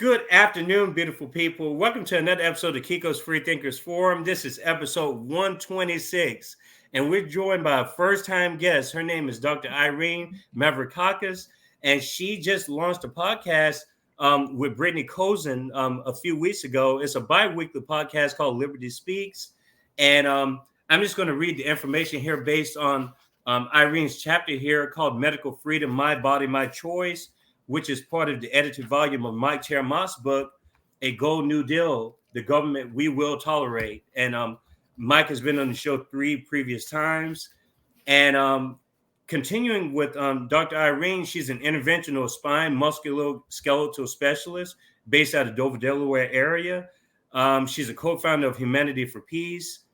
Good afternoon, beautiful people. Welcome to another episode of Kiko's Freethinkers Forum. This is episode 126, and we're joined by a first-time guest. Her name is Dr. Irene Mavrakakis, and she just launched a podcast with Brittany Kosin a few weeks ago. It's a bi-weekly podcast called Liberty Speaks, and I'm just going to read the information here based on Irene's chapter here called Medical Freedom, My Body, My Choice, which is part of the edited volume of Mike Maat's book, A Gold New Deal, The Government We Will Tolerate. And Mike has been on the show 3 previous times. And continuing with Dr. Irene, she's an interventional spine musculoskeletal specialist based out of Dover, Delaware area. She's a co-founder of Humanity for Peace.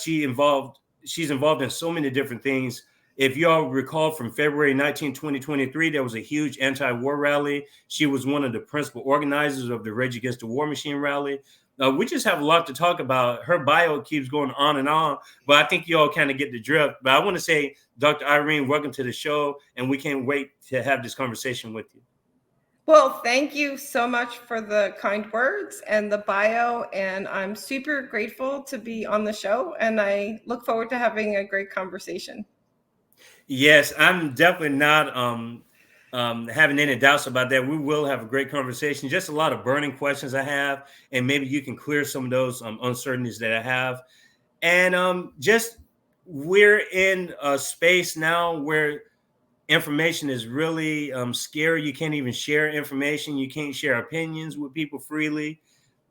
She's involved in so many different things. If you all recall, from February 19, 2023, there was a huge anti-war rally. She was one of the principal organizers of the Rage Against the War Machine rally. We just have a lot to talk about. Her bio keeps going on, but I think you all kind of get the drift. But I want to say, Dr. Irene, welcome to the show, and we can't wait to have this conversation with you. Well, thank you so much for the kind words and the bio, and I'm super grateful to be on the show, and I look forward to having a great conversation. Yes, I'm definitely not having any doubts about that. We will have a great conversation. Just a lot of burning questions I have, and maybe you can clear some of those uncertainties that I have. And just we're in a space now where information is really scary. You can't even share information. You can't share opinions with people freely.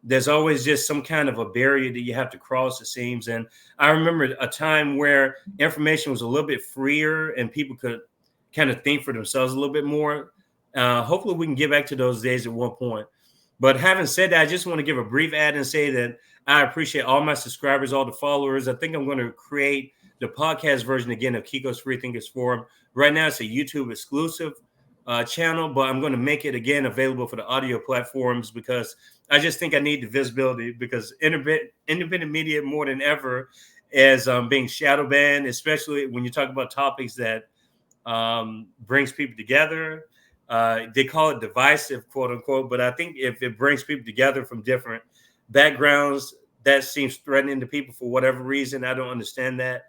There's always just some kind of a barrier that you have to cross, it seems. And I remember a time where information was a little bit freer and people could kind of think for themselves a little bit more. Hopefully we can get back to those days at one point. But having said that, I just want to give a brief ad and say that I appreciate all my subscribers, all the followers. I think I'm going to create the podcast version again of Kiko's Freethinkers Forum. Right now it's a YouTube exclusive channel, but I'm going to make it again available for the audio platforms because I just think I need the visibility, because independent media more than ever is being shadow banned, especially when you talk about topics that brings people together. They call it divisive, quote unquote, but I think if it brings people together from different backgrounds, that seems threatening to people for whatever reason. I don't understand that.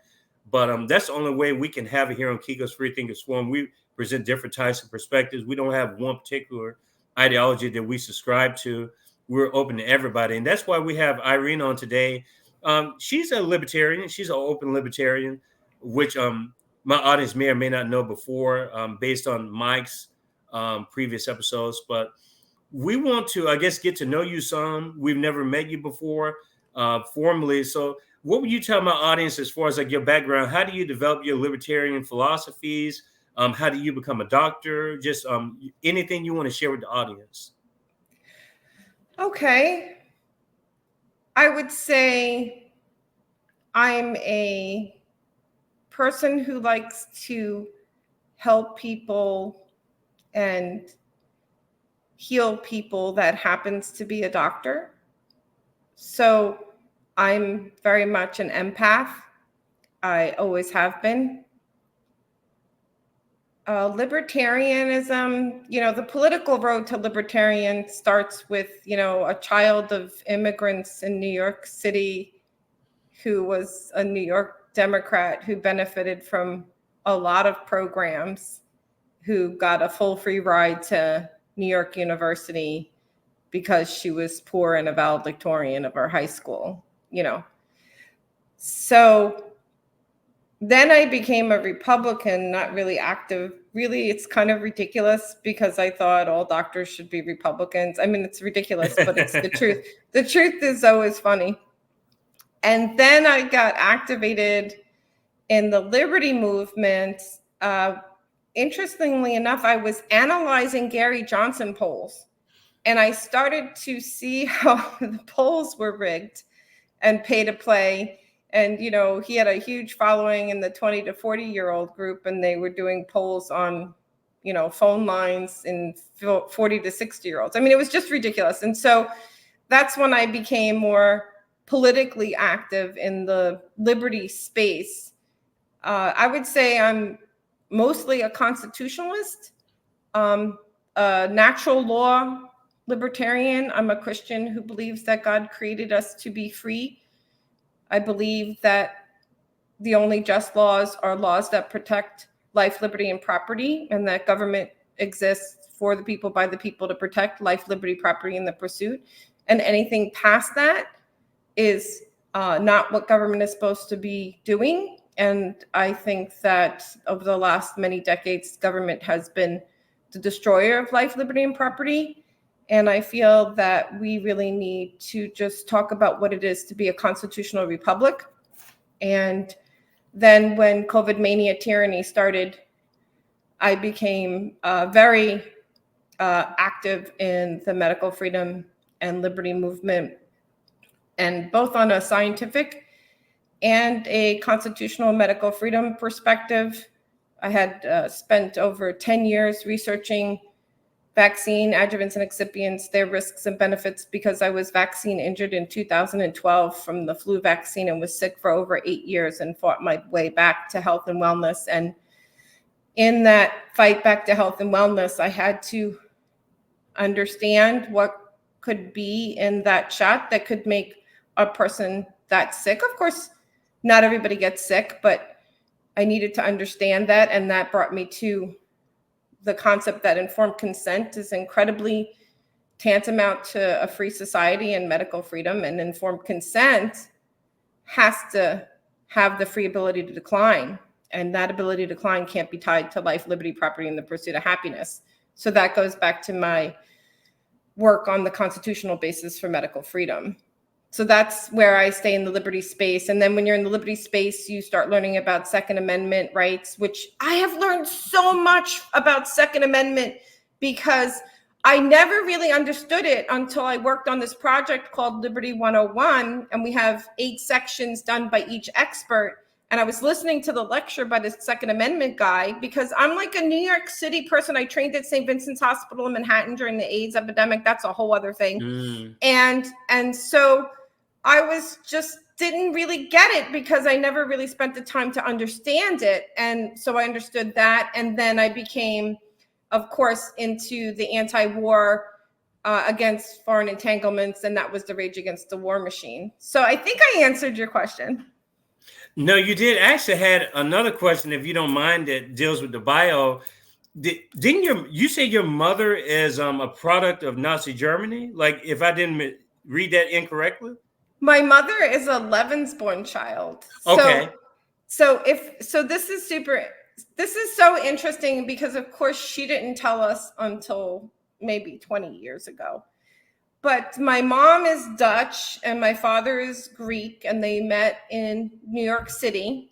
But that's the only way we can have it here on Kiko's Freethinkers Forum. We present different types of perspectives. We don't have one particular ideology that we subscribe to. We're open to everybody. And that's why we have Irene on today. She's a libertarian. She's an open libertarian, which my audience may or may not know before, based on Mike's previous episodes. But we want to, I guess, get to know you some. We've never met you before formally. So what would you tell my audience as far as like your background? How do you develop your libertarian philosophies? How do you become a doctor? Just anything you want to share with the audience. Okay. I would say I'm a person who likes to help people and heal people that happens to be a doctor. So I'm very much an empath. I always have been. Libertarianism, the political road to libertarian starts with, a child of immigrants in New York City who was a New York Democrat who benefited from a lot of programs, who got a full free ride to New York University because she was poor and a valedictorian of our high school, So then I became a Republican, not really active. Really, it's kind of ridiculous because I thought all doctors should be Republicans. I mean, it's ridiculous, but it's the truth. The truth is always funny. And then I got activated in the liberty movement. Interestingly enough, I was analyzing Gary Johnson polls, and I started to see how the polls were rigged and pay to play. And, he had a huge following in the 20 to 40-year-old group, and they were doing polls on, phone lines in 40 to 60-year-olds. I mean, it was just ridiculous. And so that's when I became more politically active in the liberty space. I would say I'm mostly a constitutionalist, a natural law libertarian. I'm a Christian who believes that God created us to be free. I believe that the only just laws are laws that protect life, liberty, and property, and that government exists for the people, by the people, to protect life, liberty, property, and the pursuit. And anything past that is not what government is supposed to be doing. And I think that over the last many decades, government has been the destroyer of life, liberty, and property. And I feel that we really need to just talk about what it is to be a constitutional republic. And then when COVID mania tyranny started, I became very active in the medical freedom and liberty movement, and both on a scientific and a constitutional medical freedom perspective. I had spent over 10 years researching vaccine adjuvants and excipients, their risks and benefits, because I was vaccine injured in 2012 from the flu vaccine and was sick for over 8 years and fought my way back to health and wellness. And in that fight back to health and wellness, I had to understand what could be in that shot that could make a person that sick. Of course, not everybody gets sick, but I needed to understand that. And that brought me to the concept that informed consent is incredibly tantamount to a free society and medical freedom. And informed consent has to have the free ability to decline. And that ability to decline can't be tied to life, liberty, property, and the pursuit of happiness. So that goes back to my work on the constitutional basis for medical freedom. So that's where I stay in the liberty space. And then when you're in the liberty space, you start learning about Second Amendment rights, which I have learned so much about Second Amendment because I never really understood it until I worked on this project called Liberty 101. And we have 8 sections done by each expert. And I was listening to the lecture by the Second Amendment guy because I'm like a New York City person. I trained at St. Vincent's Hospital in Manhattan during the AIDS epidemic. That's a whole other thing. And so I was just didn't really get it because I never really spent the time to understand it. And so I understood that. And then I became, of course, into the anti-war against foreign entanglements. And that was the Rage Against the War Machine. So I think I answered your question. No, you did. I actually had another question, if you don't mind, that deals with the bio. Didn't you say your mother is a product of Nazi Germany? Like, if I didn't read that incorrectly? My mother is a Lebensborn child. Okay. So this is so interesting because of course she didn't tell us until maybe 20 years ago. But my mom is Dutch and my father is Greek, and they met in New York City.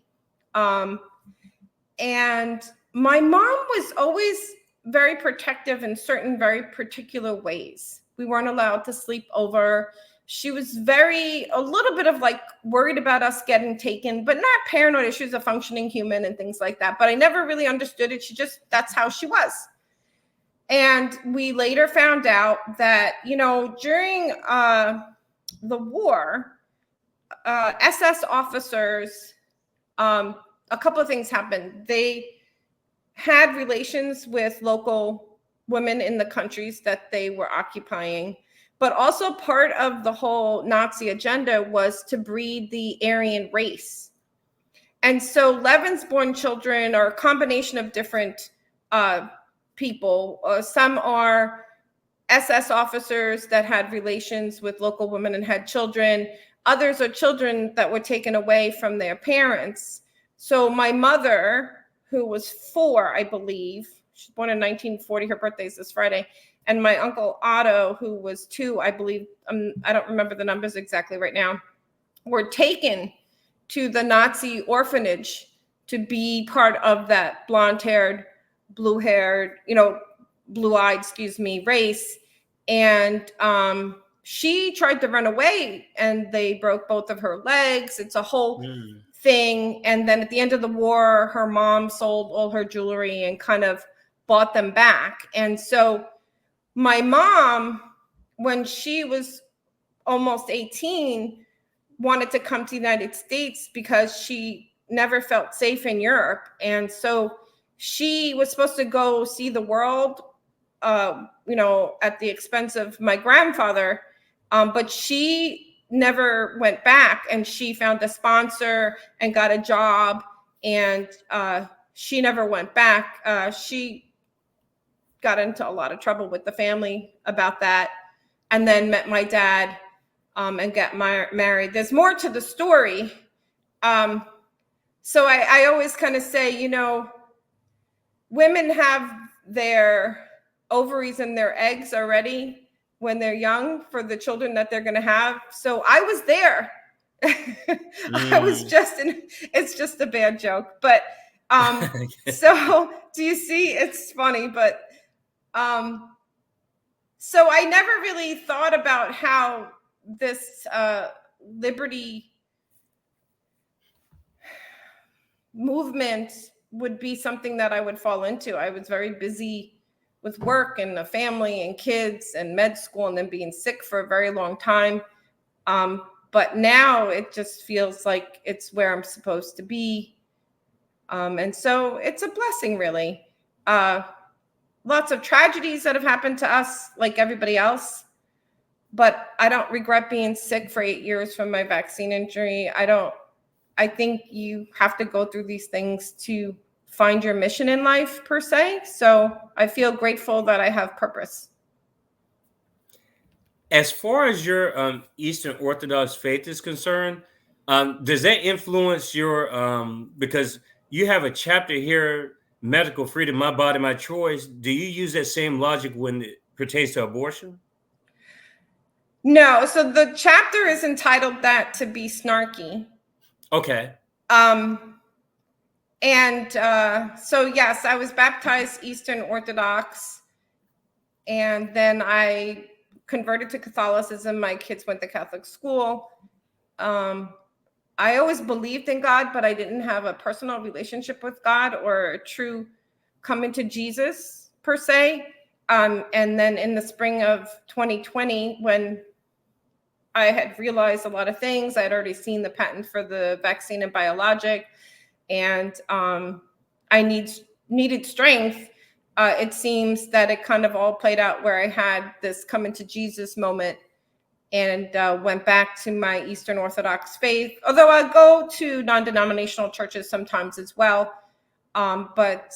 And my mom was always very protective in certain very particular ways. We weren't allowed to sleep over. She was a little bit of like worried about us getting taken, but not paranoid. She was a functioning human and things like that. But I never really understood it. That's how she was. And we later found out that, during the war, SS officers, a couple of things happened. They had relations with local women in the countries that they were occupying. But also part of the whole Nazi agenda was to breed the Aryan race. And so Lebensborn children are a combination of different people. Some are SS officers that had relations with local women and had children. Others are children that were taken away from their parents. So my mother, who was 4, I believe, she's born in 1940, her birthday is this Friday, and my uncle Otto, who was 2, I believe, I don't remember the numbers exactly right now, were taken to the Nazi orphanage to be part of that blonde-haired, blue-haired, blue-eyed, race. And she tried to run away and they broke both of her legs. It's a whole thing. And then at the end of the war, her mom sold all her jewelry and kind of bought them back. And so my mom, when she was almost 18, wanted to come to the United States because she never felt safe in Europe. And so she was supposed to go see the world at the expense of my grandfather. But she never went back, and she found a sponsor and got a job, and she never went back. She got into a lot of trouble with the family about that, and then met my dad and got married. There's more to the story. So I always kind of say, women have their ovaries and their eggs already when they're young for the children that they're going to have. So I was there. I was it's just a bad joke, but so do you see? It's funny, but so I never really thought about how this liberty movement would be something that I would fall into. I was very busy with work and a family and kids and med school, and then being sick for a very long time. But now it just feels like it's where I'm supposed to be. And so it's a blessing, really. Lots of tragedies that have happened to us, like everybody else. But I don't regret being sick for 8 years from my vaccine injury. I think you have to go through these things to find your mission in life, per se. So I feel grateful that I have purpose. As far as your Eastern Orthodox faith is concerned, does that influence your, because you have a chapter here, medical freedom, my body, my choice. Do you use that same logic when it pertains to abortion? No. So the chapter is entitled that to be snarky. Okay. And so, yes, I was baptized Eastern Orthodox, and then I converted to Catholicism. My kids went to Catholic school. I always believed in God, but I didn't have a personal relationship with God or a true coming to Jesus, per se. And then in the spring of 2020, when I had realized a lot of things, I had already seen the patent for the vaccine and biologic, and I needed strength. It seems that it kind of all played out where I had this coming to Jesus moment, and went back to my Eastern Orthodox faith, although I go to non-denominational churches sometimes as well, but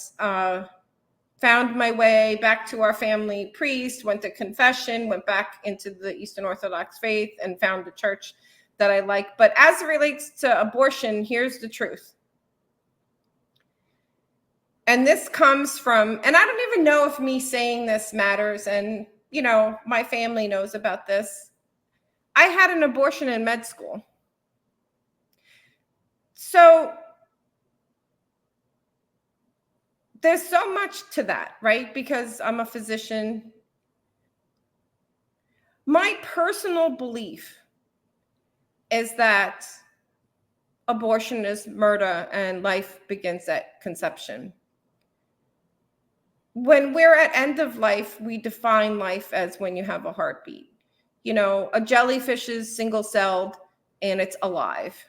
found my way back to our family priest, went to confession, went back into the Eastern Orthodox faith, and found a church that I like. But as it relates to abortion, here's the truth. And this comes from, and I don't even know if me saying this matters, and my family knows about this. I had an abortion in med school. So there's so much to that, right? Because I'm a physician. My personal belief is that abortion is murder and life begins at conception. When we're at end of life, we define life as when you have a heartbeat. A jellyfish is single-celled and it's alive,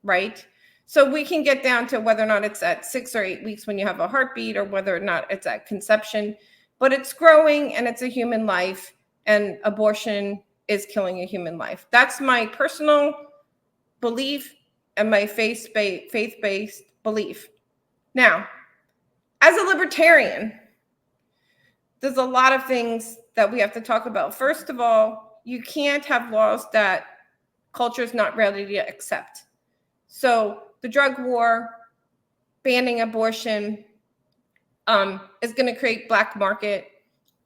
right? So we can get down to whether or not it's at 6 or 8 weeks when you have a heartbeat, or whether or not it's at conception, but it's growing and it's a human life, and abortion is killing a human life. That's my personal belief and my faith-based belief. Now, as a libertarian, there's a lot of things that we have to talk about. First of all, you can't have laws that culture is not ready to accept. So the drug war, banning abortion, is going to create black market.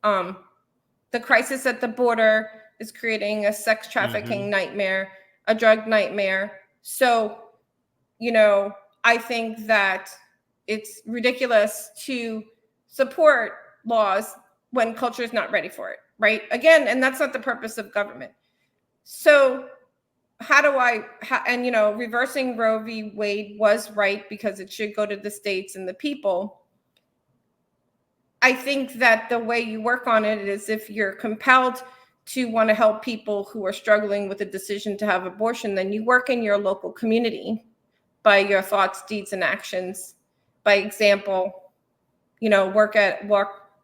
The crisis at the border is creating a sex trafficking nightmare, a drug nightmare. So, I think that it's ridiculous to support laws when culture is not ready for it, right? Again, and that's not the purpose of government. So reversing Roe v. Wade was right because it should go to the states and the people. I think that the way you work on it is, if you're compelled to want to help people who are struggling with a decision to have abortion, then you work in your local community by your thoughts, deeds, and actions. By example, work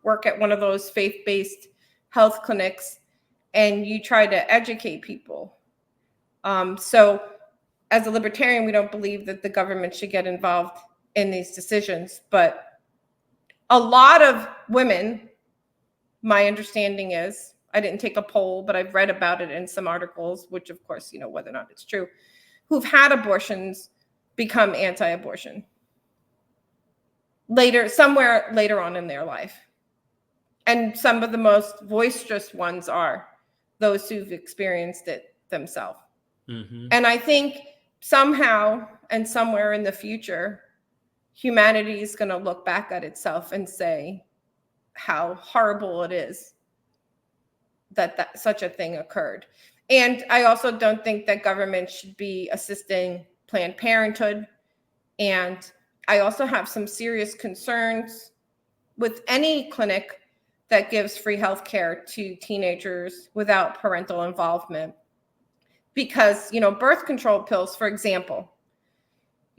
work at one of those faith-based health clinics and you try to educate people. So as a libertarian, we don't believe that the government should get involved in these decisions. But a lot of women, my understanding is, I didn't take a poll, but I've read about it in some articles, which of course, whether or not it's true, who've had abortions become anti-abortion somewhere later on in their life. And some of the most boisterous ones are those who've experienced it themselves. Mm-hmm. And I think somehow and somewhere in the future, humanity is going to look back at itself and say how horrible it is that such a thing occurred. And I also don't think that government should be assisting Planned Parenthood. And I also have some serious concerns with any clinic that gives free health care to teenagers without parental involvement. Because, birth control pills, for example,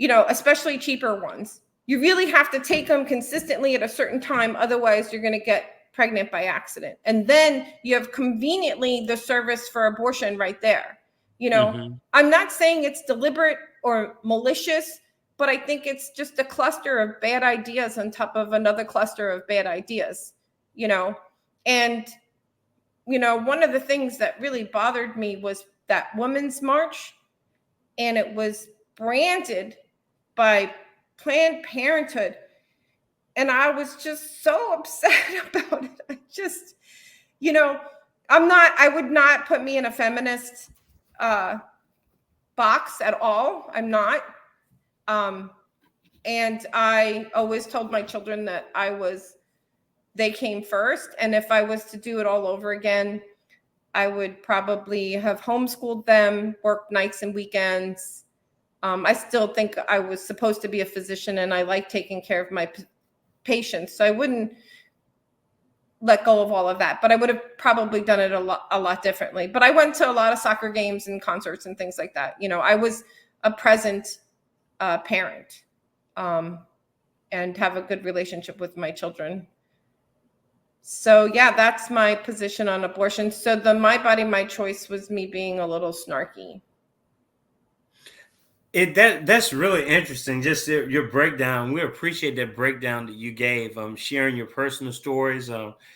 especially cheaper ones, you really have to take them consistently at a certain time. Otherwise, you're going to get pregnant by accident. And then you have conveniently the service for abortion right there. Mm-hmm. I'm not saying it's deliberate or malicious, but I think it's just a cluster of bad ideas on top of another cluster of bad ideas, And, one of the things that really bothered me was that Women's March, and it was branded by Planned Parenthood. And I was just so upset about it. I just, I would not put me in a feminist box at all. I'm not. And I always told my children that they came first. And if I was to do it all over again, I would probably have homeschooled them, worked nights and weekends. I still think I was supposed to be a physician and I like taking care of my patients. So I wouldn't let go of all of that, but I would have probably done it a lot differently. But I went to a lot of soccer games and concerts and things like that. I was a present parent and have a good relationship with my children. So yeah, that's my position on abortion. So the My Body, My Choice was me being a little snarky. That's really interesting. Just your breakdown. We appreciate that breakdown that you gave. Sharing your personal stories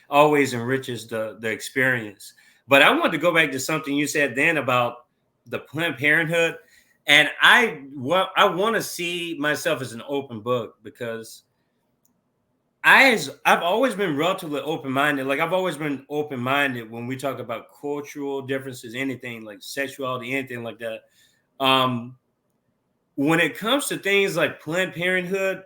always enriches the experience. But I wanted to go back to something you said then about the Planned Parenthood, and I want to see myself as an open book because I've always been relatively open-minded. Like I've always been open-minded when we talk about cultural differences, anything like sexuality, anything like that. When it comes to things like Planned Parenthood,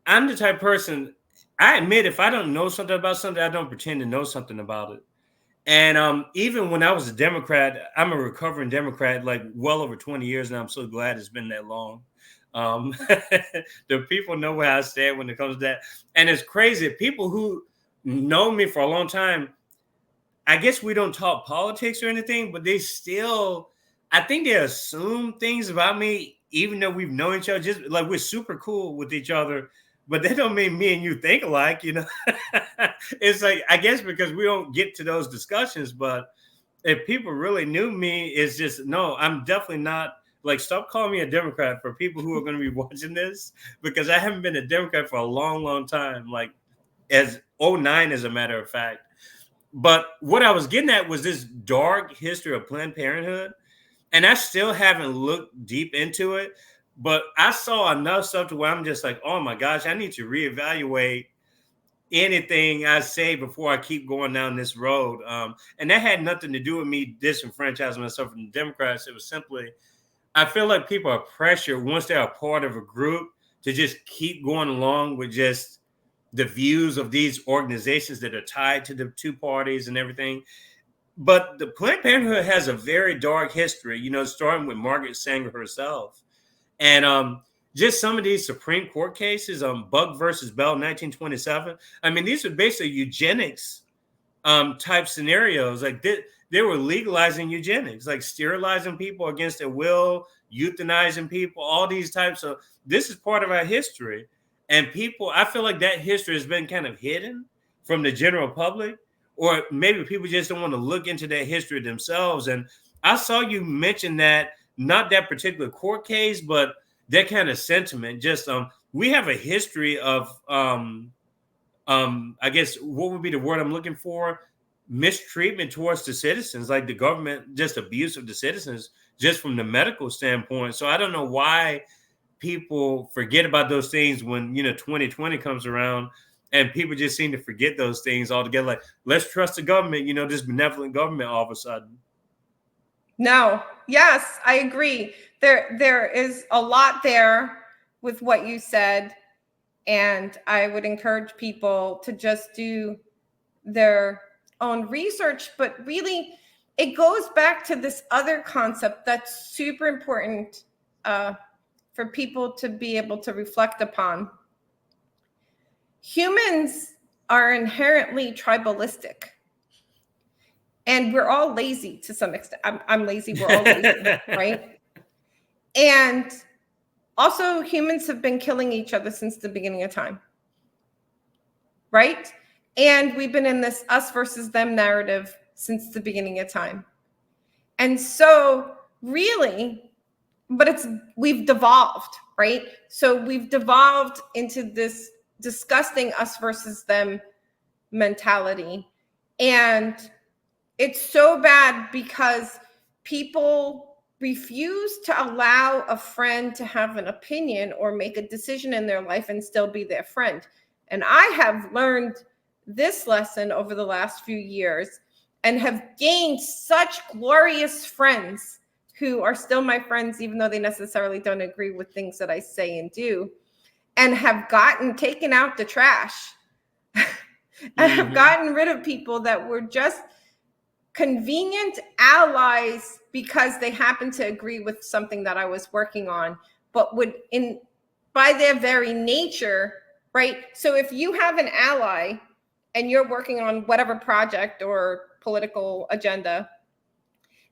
I'm the type of person, I admit if I don't know something about something, I don't pretend to know something about it. And even when I was a Democrat, I'm a recovering Democrat, like well over 20 years now. I'm so glad it's been that long. The people know where I stand when it comes to that. And it's crazy. People who know me for a long time, I guess we don't talk politics or anything, but they still, I think they assume things about me, even though we've known each other, just like we're super cool with each other, but that don't mean me and you think alike, It's like, I guess because we don't get to those discussions, but if people really knew me, it's just, no, I'm definitely not. Like, stop calling me a Democrat for people who are going to be watching this, because I haven't been a Democrat for a long, long time, like as 2009, as a matter of fact. But what I was getting at was this dark history of Planned Parenthood. And I still haven't looked deep into it, but I saw enough stuff to where I'm just like, oh my gosh, I need to reevaluate anything I say before I keep going down this road. And that had nothing to do with me disenfranchising myself from the Democrats. It was simply, I feel like people are pressured once they're a part of a group to just keep going along with just the views of these organizations that are tied to the two parties and everything. But the Planned Parenthood has a very dark history, starting with Margaret Sanger herself. And just some of these Supreme Court cases, Buck versus Bell, 1927. I mean, these are basically eugenics type scenarios. Like they were legalizing eugenics, like sterilizing people against their will, euthanizing people, all these types of, this is part of our history. And people, I feel like that history has been kind of hidden from the general public, or maybe people just don't want to look into that history themselves. And I saw you mention that, not that particular court case, but that kind of sentiment. Just we have a history of I guess what would be the word I'm looking for? Mistreatment towards the citizens, like the government, just abuse of the citizens, just from the medical standpoint. So I don't know why people forget about those things when 2020 comes around, and people just seem to forget those things altogether. Like, let's trust the government, this benevolent government all of a sudden. No, yes, I agree. There is a lot there with what you said. And I would encourage people to just do their own research. But really, it goes back to this other concept that's super important for people to be able to reflect upon. Humans are inherently tribalistic. And we're all lazy to some extent. I'm lazy. We're all lazy, right? And also, humans have been killing each other since the beginning of time, right? And we've been in this us versus them narrative since the beginning of time. And so really, but we've devolved, right? So we've devolved into this disgusting us versus them mentality. And it's so bad because people refuse to allow a friend to have an opinion or make a decision in their life and still be their friend. And I have learned this lesson over the last few years and have gained such glorious friends who are still my friends, even though they necessarily don't agree with things that I say and do, and have taken out the trash and have gotten rid of people that were just convenient allies because they happen to agree with something that I was working on, but by their very nature, right? So if you have an ally and you're working on whatever project or political agenda,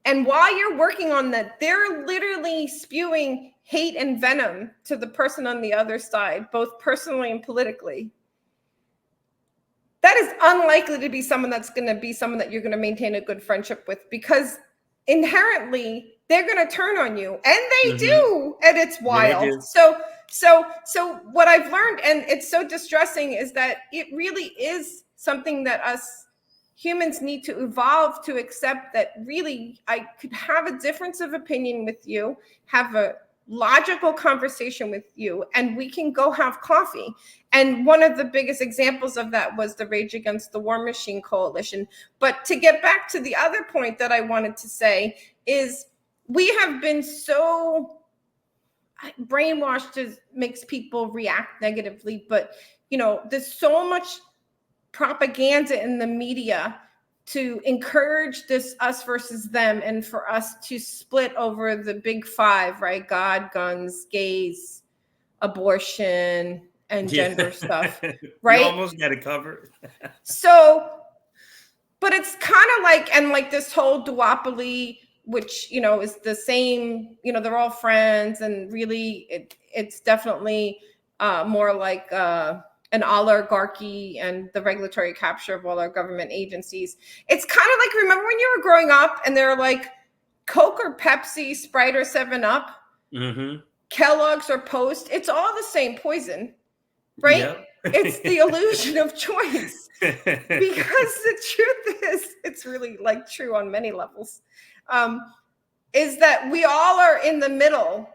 and while you're working on that, they're literally spewing hate and venom to the person on the other side, both personally and politically, that is unlikely to be someone that's going to be someone that you're going to maintain a good friendship with, because inherently they're going to turn on you, and they do, and it's wild. So what I've learned, and it's so distressing, is that it really is something that us humans need to evolve to accept, that really I could have a difference of opinion with you, have a logical conversation with you, and we can go have coffee. And one of the biggest examples of that was the Rage Against the War Machine Coalition. But to get back to the other point that I wanted to say is, we have been so brainwashed, it makes people react negatively, but there's so much propaganda in the media to encourage this us versus them, and for us to split over the big five, right? God, guns, gays, abortion, and gender stuff, right? You almost got it covered. So, but it's kind of like this whole duopoly, which, is the same, they're all friends, and really it's definitely more like an oligarchy and the regulatory capture of all our government agencies. It's kind of like, remember when you were growing up and they're like Coke or Pepsi, Sprite or 7-Up, Kellogg's or Post, it's all the same poison, right? Yep. It's the illusion of choice. Because the truth is, it's really like true on many levels, is that we all are in the middle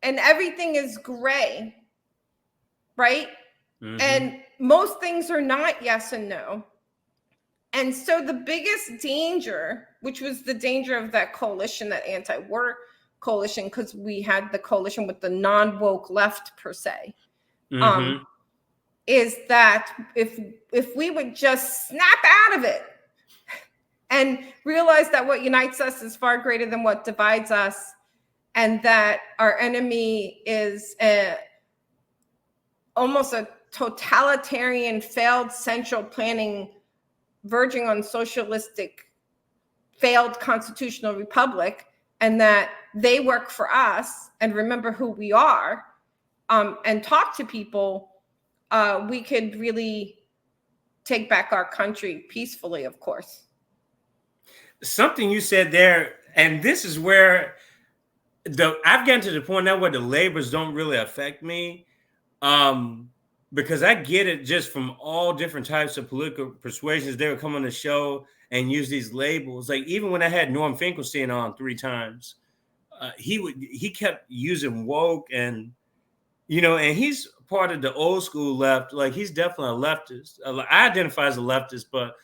and everything is gray, right? And most things are not yes and no. And so the biggest danger, which was the danger of that coalition, that anti-war coalition, because we had the coalition with the non-woke left per se, is that if we would just snap out of it and realize that what unites us is far greater than what divides us, and that our enemy is almost a totalitarian, failed central planning, verging on socialistic, failed constitutional republic, and that they work for us, and remember who we are, and talk to people, we could really take back our country peacefully, of course. Something you said there, and this is where I've gotten to the point now where the labels don't really affect me, because I get it just from all different types of political persuasions. They would come on the show and use these labels. Like even when I had Norm Finkelstein on 3 times, he kept using woke, and and he's part of the old school left. Like he's definitely a leftist. I identify as a leftist, but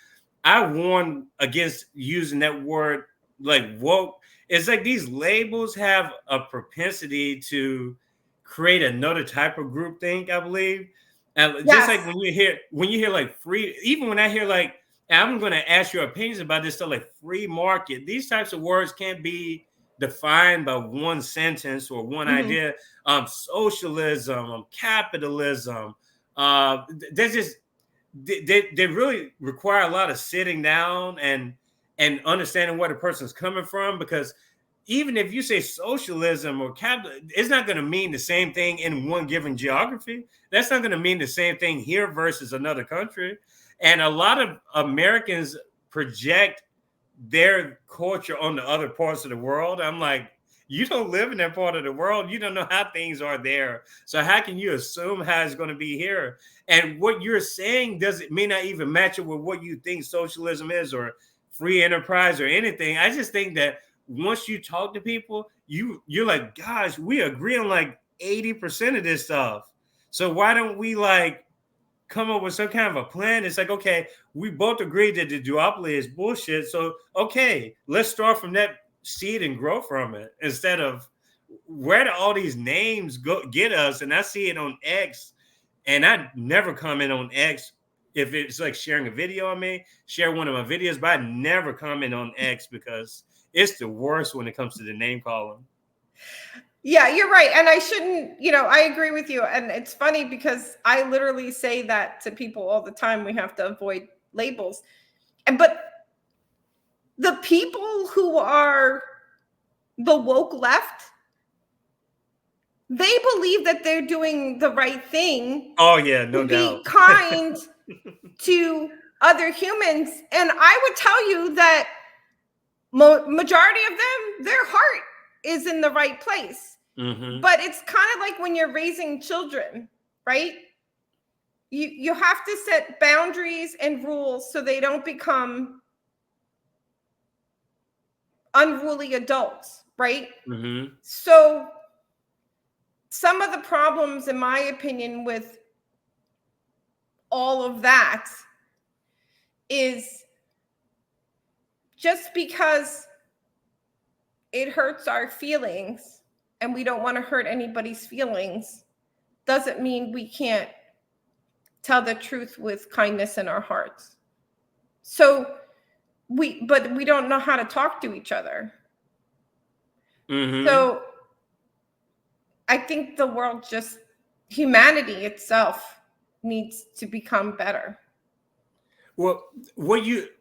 I warn against using that word like woke. It's like these labels have a propensity to create another type of groupthink, I believe. And just like when you hear like free, even when I hear like, I'm going to ask your opinions about this stuff like free market, these types of words can't be defined by one sentence or one idea. Socialism, capitalism, there's just they really require a lot of sitting down and understanding where the person's coming from, because even if you say socialism or capital, it's not going to mean the same thing in one given geography. That's not going to mean the same thing here versus another country. And a lot of Americans project their culture on the other parts of the world. I'm like, you don't live in that part of the world. You don't know how things are there. So how can you assume how it's going to be here? And what you're saying may not even match up with what you think socialism is or free enterprise or anything. I just think that once you talk to people, you're like, gosh, we agree on like 80% of this stuff. So why don't we like come up with some kind of a plan? It's like, okay, we both agree that the duopoly is bullshit. So, okay, let's start from that seed and grow from it, instead of where do all these names get us? And I see it on X, and I never comment on X if it's like sharing a video on me, share one of my videos, but I never comment on X because it's the worst when it comes to the name calling. Yeah, you're right. And I shouldn't, I agree with you. And it's funny because I literally say that to people all the time. We have to avoid labels. But the people who are the woke left, they believe that they're doing the right thing. Oh, yeah, no doubt. Be kind to other humans. And I would tell you that majority of them, their heart is in the right place. But it's kind of like when you're raising children, right? You have to set boundaries and rules so they don't become unruly adults, right? So some of the problems, in my opinion, with all of that is just because it hurts our feelings and we don't want to hurt anybody's feelings doesn't mean we can't tell the truth with kindness in our hearts. So we don't know how to talk to each other. So I think the world, humanity itself needs to become better. Well,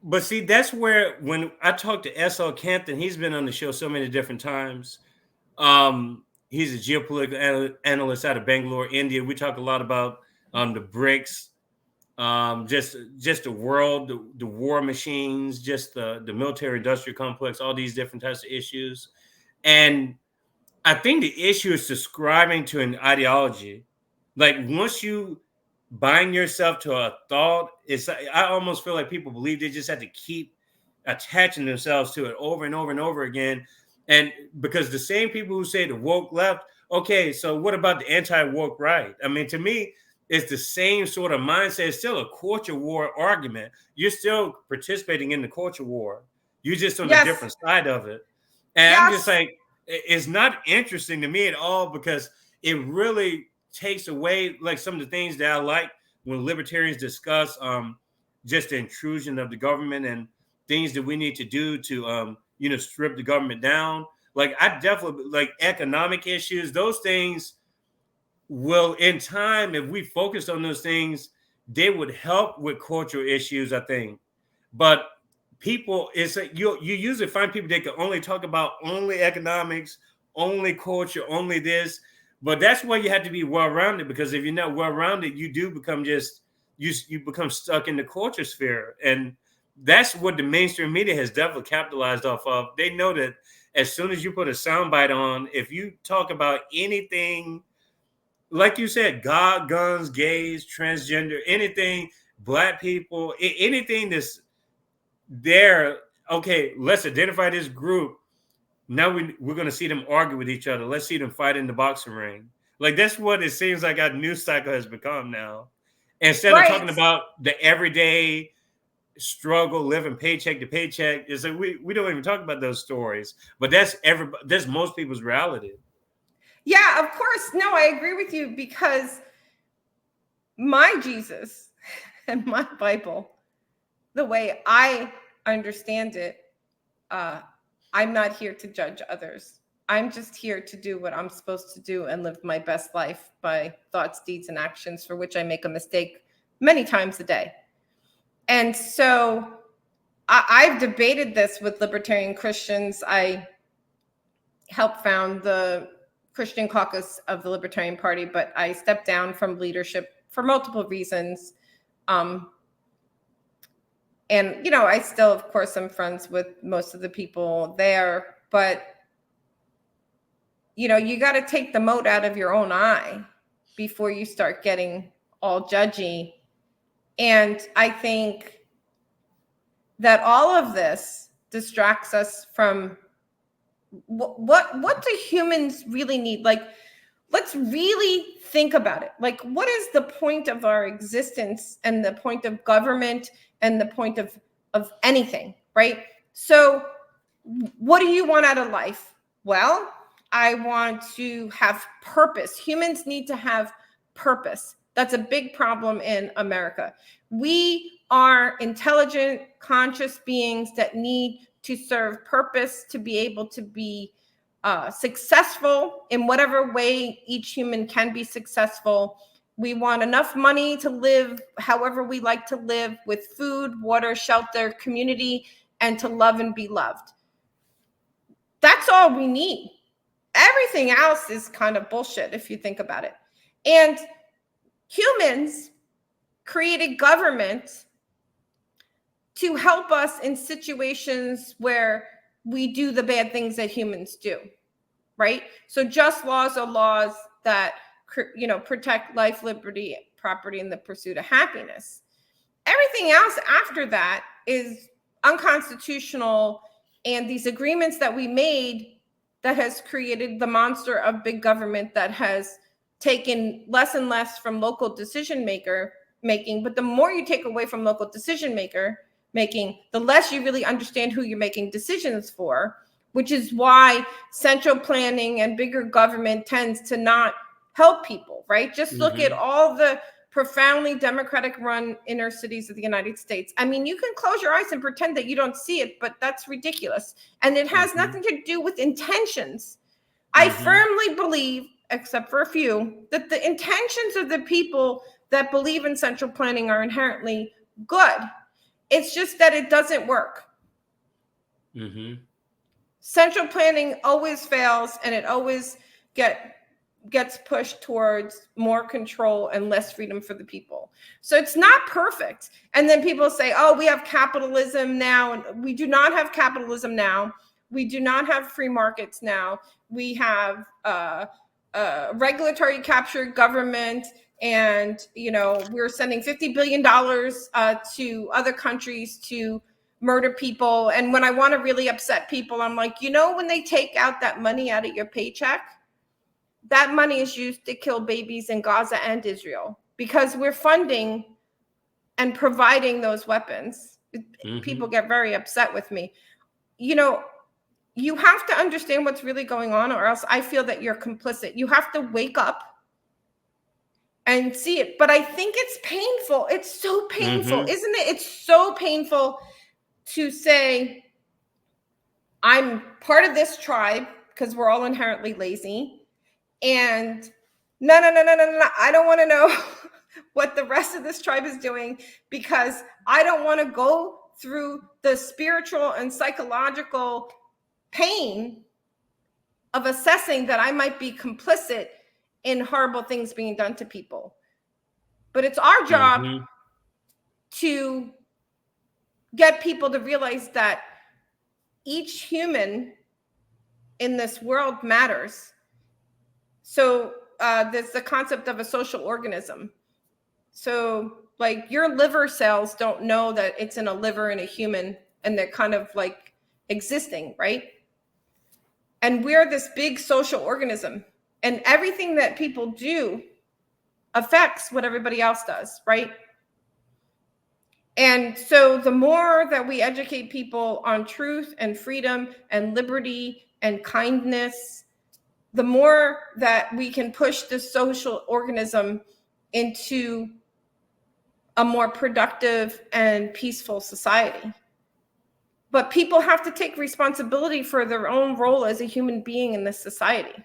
but see, that's where when I talked to S.L. Campton, he's been on the show so many different times. He's a geopolitical analyst out of Bangalore, India. We talk a lot about the BRICS, just the world, the war machines, just the military industrial complex, all these different types of issues. And I think the issue is subscribing to an ideology. Like once you bind yourself to a thought, I almost feel like people believe they just have to keep attaching themselves to it over and over and over again. And because the same people who say the woke left, okay, so what about the anti-woke right? I mean, to me, it's the same sort of mindset. It's still a culture war argument. You're still participating in the culture war. You're just on a different side of it. And I'm just like, it's not interesting to me at all, because it really takes away like some of the things that I like when libertarians discuss just the intrusion of the government and things that we need to do to strip the government down. Like I definitely like economic issues. Those things will, in time, if we focused on those things, they would help with cultural issues, I think. But people, it's like you usually find people that can only talk about only economics, only culture, only this. But that's why you have to be well-rounded, because if you're not well-rounded, you do become just you become stuck in the culture sphere. And that's what the mainstream media has definitely capitalized off of. They know that as soon as you put a soundbite on, if you talk about anything, like you said, God, guns, gays, transgender, anything, black people, anything that's there, okay, let's identify this group. Now we're going to see them argue with each other. Let's see them fight in the boxing ring. Like, that's what it seems like our news cycle has become now. Instead of talking about the everyday struggle, living paycheck to paycheck, is like we don't even talk about those stories. But that's most people's reality. Yeah, of course. No, I agree with you, because my Jesus and my Bible, the way I understand it, I'm not here to judge others. I'm just here to do what I'm supposed to do and live my best life by thoughts, deeds, and actions, for which I make a mistake many times a day. And so I've debated this with libertarian Christians. I helped found the Christian caucus of the Libertarian Party, but I stepped down from leadership for multiple reasons. And, you know, I still, of course, am friends with most of the people there, but, you know, you got to take the mote out of your own eye before you start getting all judgy. And I think that all of this distracts us from what do humans really need? Like, let's really think about it. Like, what is the point of our existence, and the point of government, and the point of anything, right? So what do you want out of life? Well, I want to have purpose. Humans need to have purpose. That's a big problem in America. We are intelligent, conscious beings that need to serve purpose, to be able to be successful in whatever way each human can be successful. We want enough money to live however we like to live, with food, water, shelter, community, and to love and be loved. That's all we need. Everything else is kind of bullshit if you think about it. And humans created government to help us in situations where we do the bad things that humans do, right? So just laws are laws that, you know, protect life, liberty, property, and the pursuit of happiness. Everything else after that is unconstitutional, and these agreements that we made that has created the monster of big government that has taken less and less from local decision making. But the more you take away from local decision making, the less you really understand who you're making decisions for, which is why central planning and bigger government tends to not help people, right? Just look at all the profoundly Democratic run inner cities of the United States. I mean, you can close your eyes and pretend that you don't see it, but that's ridiculous. And it has nothing to do with intentions. I firmly believe, except for a few, that the intentions of the people that believe in central planning are inherently good. It's just that it doesn't work. Central planning always fails, and it always gets pushed towards more control and less freedom for the people. So it's not perfect. And then people say, oh, we have capitalism now. And we do not have capitalism now. We do not have free markets now. We have regulatory captured government. And, you know, we're sending $50 billion to other countries to murder people. And when I want to really upset people, I'm like, you know, when they take out that money out of your paycheck, that money is used to kill babies in Gaza and Israel, because we're funding and providing those weapons. People get very upset with me. You know, you have to understand what's really going on, or else I feel that you're complicit. You have to wake up and see it. But I think it's painful. It's so painful, isn't it? It's so painful to say, I'm part of this tribe, because we're all inherently lazy. And no, I don't want to know what the rest of this tribe is doing, because I don't want to go through the spiritual and psychological pain of assessing that I might be complicit in horrible things being done to people. But it's our job to get people to realize that each human in this world matters. So there's the concept of a social organism. So like your liver cells don't know that it's in a liver in a human, and they're kind of like existing, right? And we're this big social organism, and everything that people do affects what everybody else does, right? And so the more that we educate people on truth and freedom and liberty and kindness, the more that we can push the social organism into a more productive and peaceful society. But people have to take responsibility for their own role as a human being in this society.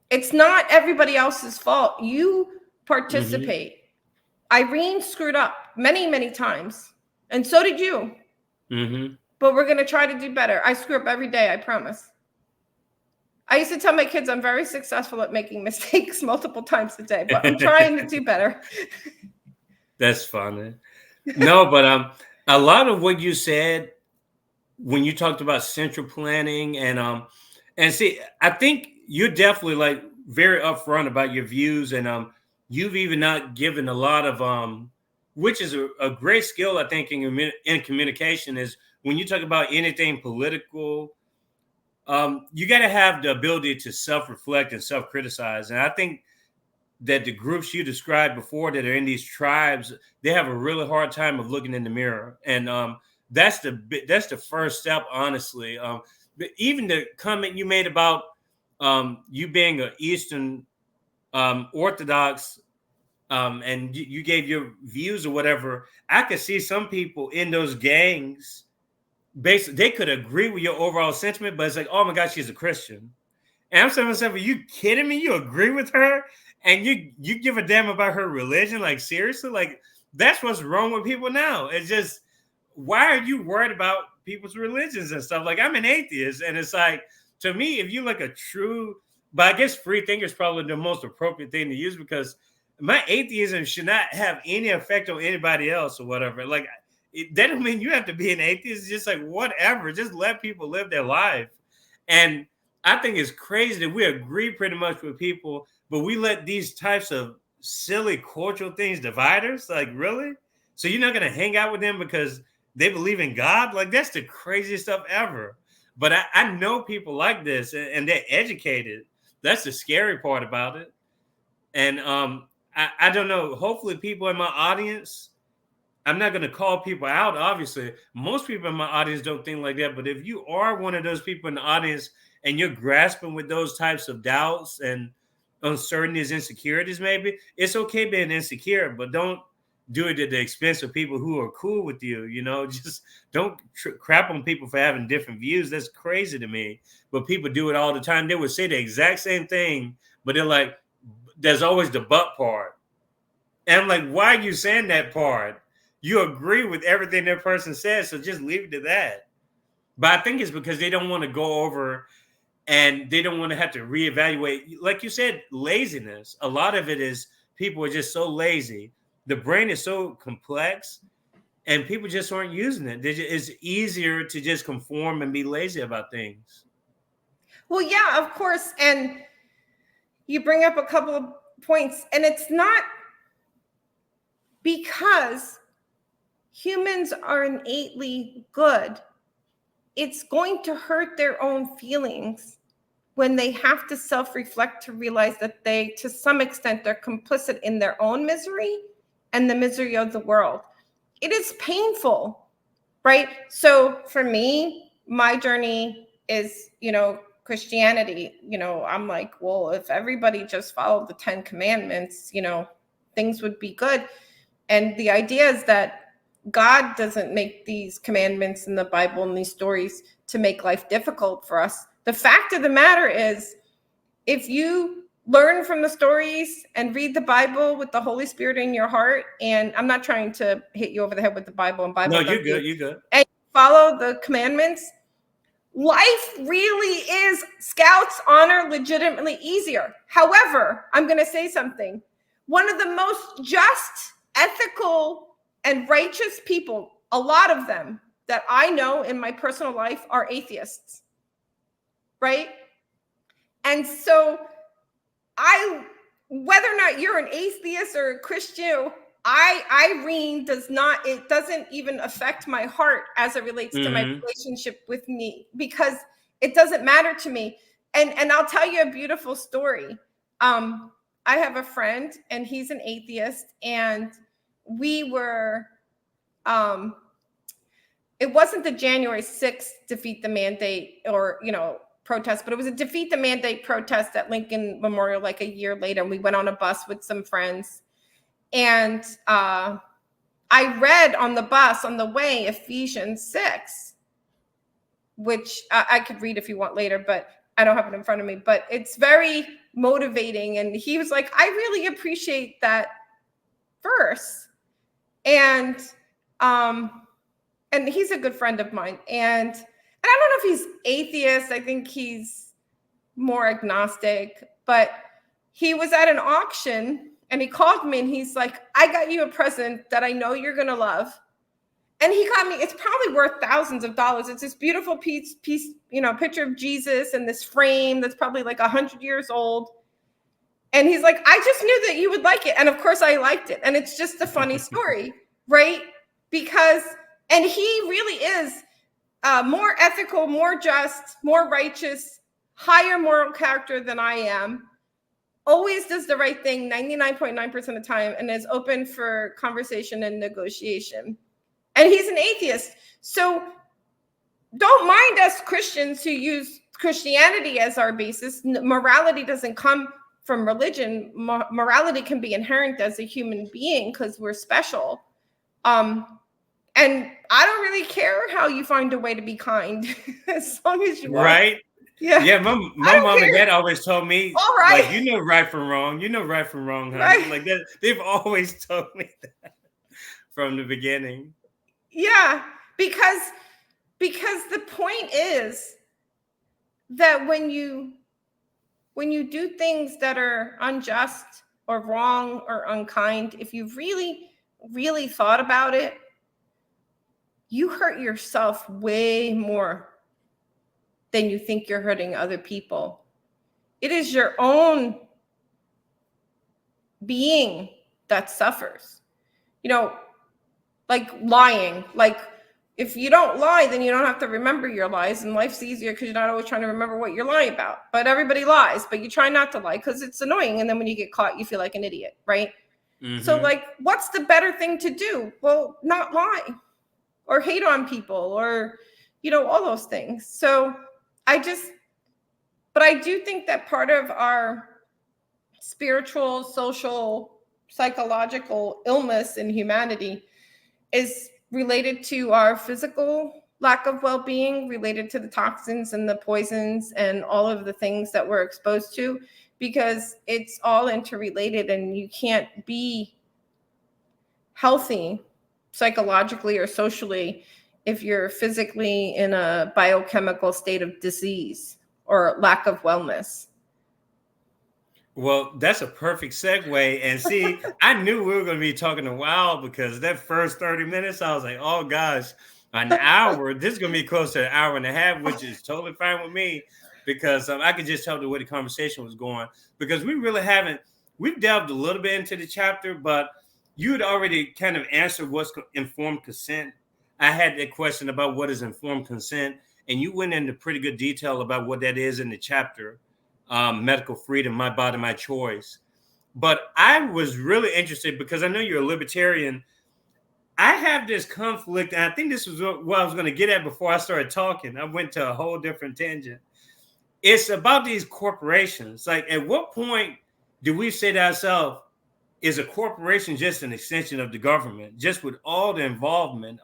It's not everybody else's fault. You participate. Irene screwed up many, many times, and so did you. But we're going to try to do better. I screw up every day, I promise. I used to tell my kids I'm very successful at making mistakes multiple times a day, but I'm trying to do better. That's funny. No, but a lot of what you said when you talked about central planning and see, I think you're definitely like very upfront about your views, and you've even not given a lot of which is a great skill, I think, in communication, is when you talk about anything political, you got to have the ability to self-reflect and self-criticize. And I think that the groups you described before that are in these tribes, they have a really hard time of looking in the mirror. And that's the first step, honestly. But even the comment you made about you being an Eastern Orthodox, and you gave your views or whatever, I could see some people in those gangs, basically, they could agree with your overall sentiment, but it's like, oh my gosh, she's a Christian. And I'm saying to myself, are you kidding me? You agree with her and you give a damn about her religion? Like, seriously? Like, that's what's wrong with people now. It's just, why are you worried about people's religions and stuff? Like, I'm an atheist, and it's like, to me, if you like a true, but I guess Freethinker is probably the most appropriate thing to use, because my atheism should not have any effect on anybody else or whatever. Like, that don't mean you have to be an atheist. It's just like, whatever. Just let people live their life. And I think it's crazy that we agree pretty much with people, but we let these types of silly cultural things divide us. Like, really? So you're not going to hang out with them because they believe in God? Like, that's the craziest stuff ever. But I know people like this, and they're educated. That's the scary part about it. And I don't know. Hopefully people in my audience, I'm not going to call people out, obviously. Most people in my audience don't think like that. But if you are one of those people in the audience and you're grasping with those types of doubts and uncertainties, insecurities, maybe, it's okay being insecure, but don't do it at the expense of people who are cool with you. You know, just don't crap on people for having different views. That's crazy to me. But people do it all the time. They would say the exact same thing, but they're like, there's always the but part. And I'm like, why are you saying that part? You agree with everything that person says, so just leave it to that. But I think it's because they don't want to go over and they don't want to have to reevaluate. Like you said, laziness. A lot of it is people are just so lazy. The brain is so complex and people just aren't using it. It's easier to just conform and be lazy about things. Well, yeah, of course. And you bring up a couple of points, and it's not because humans are innately good. It's going to hurt their own feelings when they have to self-reflect to realize that they, to some extent, they're complicit in their own misery and the misery of the world. It is painful, right? So for me, my journey is, Christianity. I'm like, well, if everybody just followed the 10 commandments, things would be good. And the idea is that God doesn't make these commandments in the Bible and these stories to make life difficult for us. The fact of the matter is, if you learn from the stories and read the Bible with the Holy Spirit in your heart, and I'm not trying to hit you over the head with the Bible and Bible. No, you're good. You're good. And follow the commandments. Life really is Scouts honor legitimately easier. However, I'm going to say something. One of the most just ethical and righteous people, a lot of them that I know in my personal life are atheists, right? And so whether or not you're an atheist or a Christian, Irene it doesn't even affect my heart as it relates to my relationship with me, because it doesn't matter to me. And I'll tell you a beautiful story. I have a friend and he's an atheist, and we were, it wasn't the January 6th defeat the mandate or, protest, but it was a defeat the mandate protest at Lincoln Memorial like a year later. And we went on a bus with some friends. And I read on the bus on the way Ephesians 6, which I could read if you want later, but I don't have it in front of me. But it's very motivating. And he was like, I really appreciate that verse. And he's a good friend of mine. And I don't know if he's atheist. I think he's more agnostic. But he was at an auction and he called me and he's like, I got you a present that I know you're going to love. And he got me, it's probably worth thousands of dollars. It's this beautiful piece, picture of Jesus in this frame that's probably like 100 years old. And he's like, I just knew that you would like it. And of course I liked it. And it's just a funny story, right? And he really is more ethical, more just, more righteous, higher moral character than I am. Always does the right thing 99.9% of the time and is open for conversation and negotiation. And he's an atheist. So don't mind us Christians who use Christianity as our basis. Morality doesn't come from religion. Morality can be inherent as a human being because we're special. And I don't really care how you find a way to be kind, as long as you are. Right? Yeah. My mom and dad always told me, all right, like, you know right from wrong. You know right from wrong, honey. Right. Like that. They've always told me that from the beginning. Yeah, because the point is that when you do things that are unjust or wrong or unkind, if you really, really thought about it, you hurt yourself way more than you think you're hurting other people. It is your own being that suffers. Like lying. Like if you don't lie, then you don't have to remember your lies, and life's easier because you're not always trying to remember what you're lying about. But everybody lies, but you try not to lie because it's annoying. And then when you get caught, you feel like an idiot, right? So like, what's the better thing to do? Well, not lie or hate on people or, all those things. So but I do think that part of our spiritual, social, psychological illness in humanity is related to our physical lack of well-being, related to the toxins and the poisons and all of the things that we're exposed to, because it's all interrelated, and you can't be healthy psychologically or socially if you're physically in a biochemical state of disease or lack of wellness. Well, that's a perfect segue. And see, I knew we were going to be talking a while, because that first 30 minutes, I was like, oh gosh, an hour. This is going to be close to an hour and a half, which is totally fine with me, because I could just tell the way the conversation was going, because we've delved a little bit into the chapter, but you had already kind of answered what's informed consent. I had that question about what is informed consent, and you went into pretty good detail about what that is in the chapter. Medical freedom, my body, my choice. But I was really interested, because I know you're a libertarian. I have this conflict, and I think this was what I was going to get at before I started talking. I went to a whole different tangent. It's about these corporations. Like, at what point do we say to ourselves, is a corporation just an extension of the government, just with all the involvement?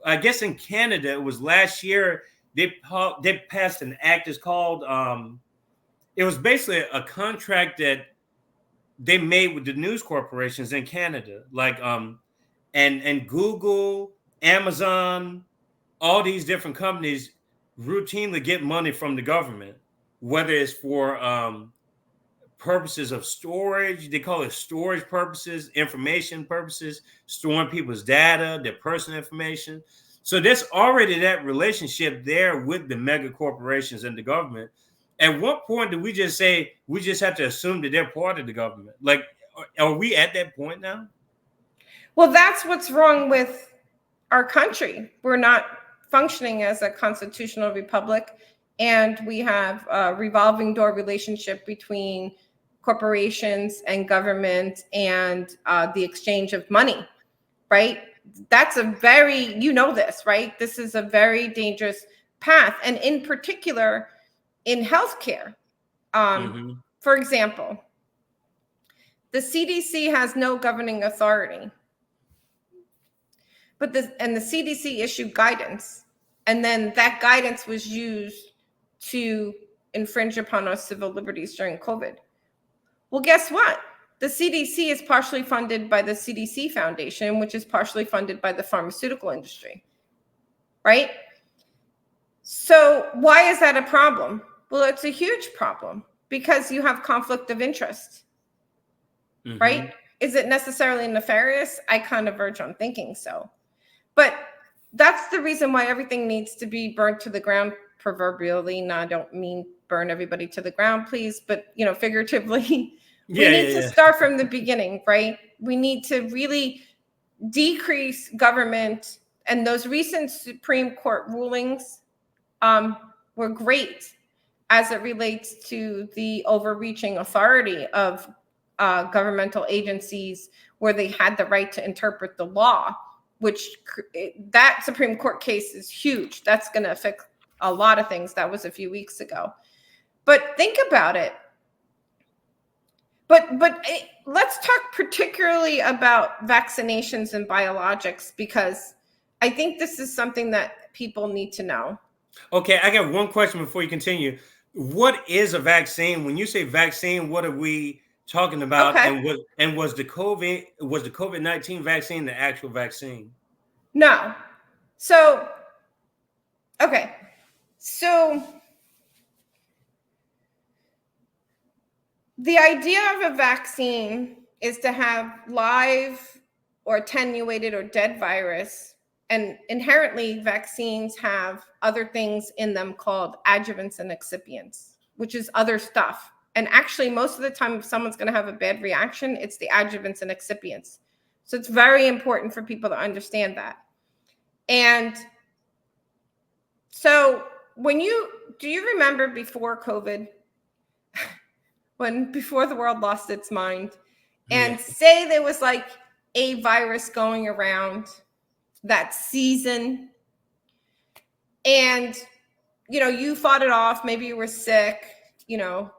I guess in Canada, it was last year, they passed an act. It's called, it was basically a contract that they made with the news corporations in Canada, like and Google, Amazon, all these different companies routinely get money from the government, whether it's for purposes of storage. They call it storage purposes, information purposes, storing people's data, their personal information. So there's already that relationship there with the mega corporations and the government. At what point do we just say we just have to assume that they're part of the government? Like, are we at that point now? Well, that's what's wrong with our country. We're not functioning as a constitutional republic, and we have a revolving door relationship between corporations and government and the exchange of money, right? That's a very, you know this, right? This is a very dangerous path. And in particular, in healthcare. For example, the CDC has no governing authority, but the CDC issued guidance, and then that guidance was used to infringe upon our civil liberties during COVID. Well, guess what? The CDC is partially funded by the CDC Foundation, which is partially funded by the pharmaceutical industry, right? So why is that a problem? Well, it's a huge problem because you have conflict of interest, right? Is it necessarily nefarious? I kind of verge on thinking so. But that's the reason why everything needs to be burnt to the ground, proverbially. Now, I don't mean burn everybody to the ground, please, but, you know, figuratively. We need to start from the beginning, right? We need to really decrease government. And those recent Supreme Court rulings were great as it relates to the overreaching authority of governmental agencies where they had the right to interpret the law, which that Supreme Court case is huge. That's going to affect a lot of things. That was a few weeks ago. But think about it. But let's talk particularly about vaccinations and biologics, because I think this is something that people need to know. Okay, I got one question before you continue. What is a vaccine? When you say vaccine, what are we talking about? Okay. And was the COVID-19 vaccine the actual vaccine? No. So, okay. So the idea of a vaccine is to have live or attenuated or dead virus. And inherently, vaccines have other things in them called adjuvants and excipients, which is other stuff. And actually, most of the time, if someone's going to have a bad reaction, it's the adjuvants and excipients. So it's very important for people to understand that. And so do you remember before COVID, before the world lost its mind, and say there was like a virus going around that season, and, you know, you fought it off, maybe you were sick, you know,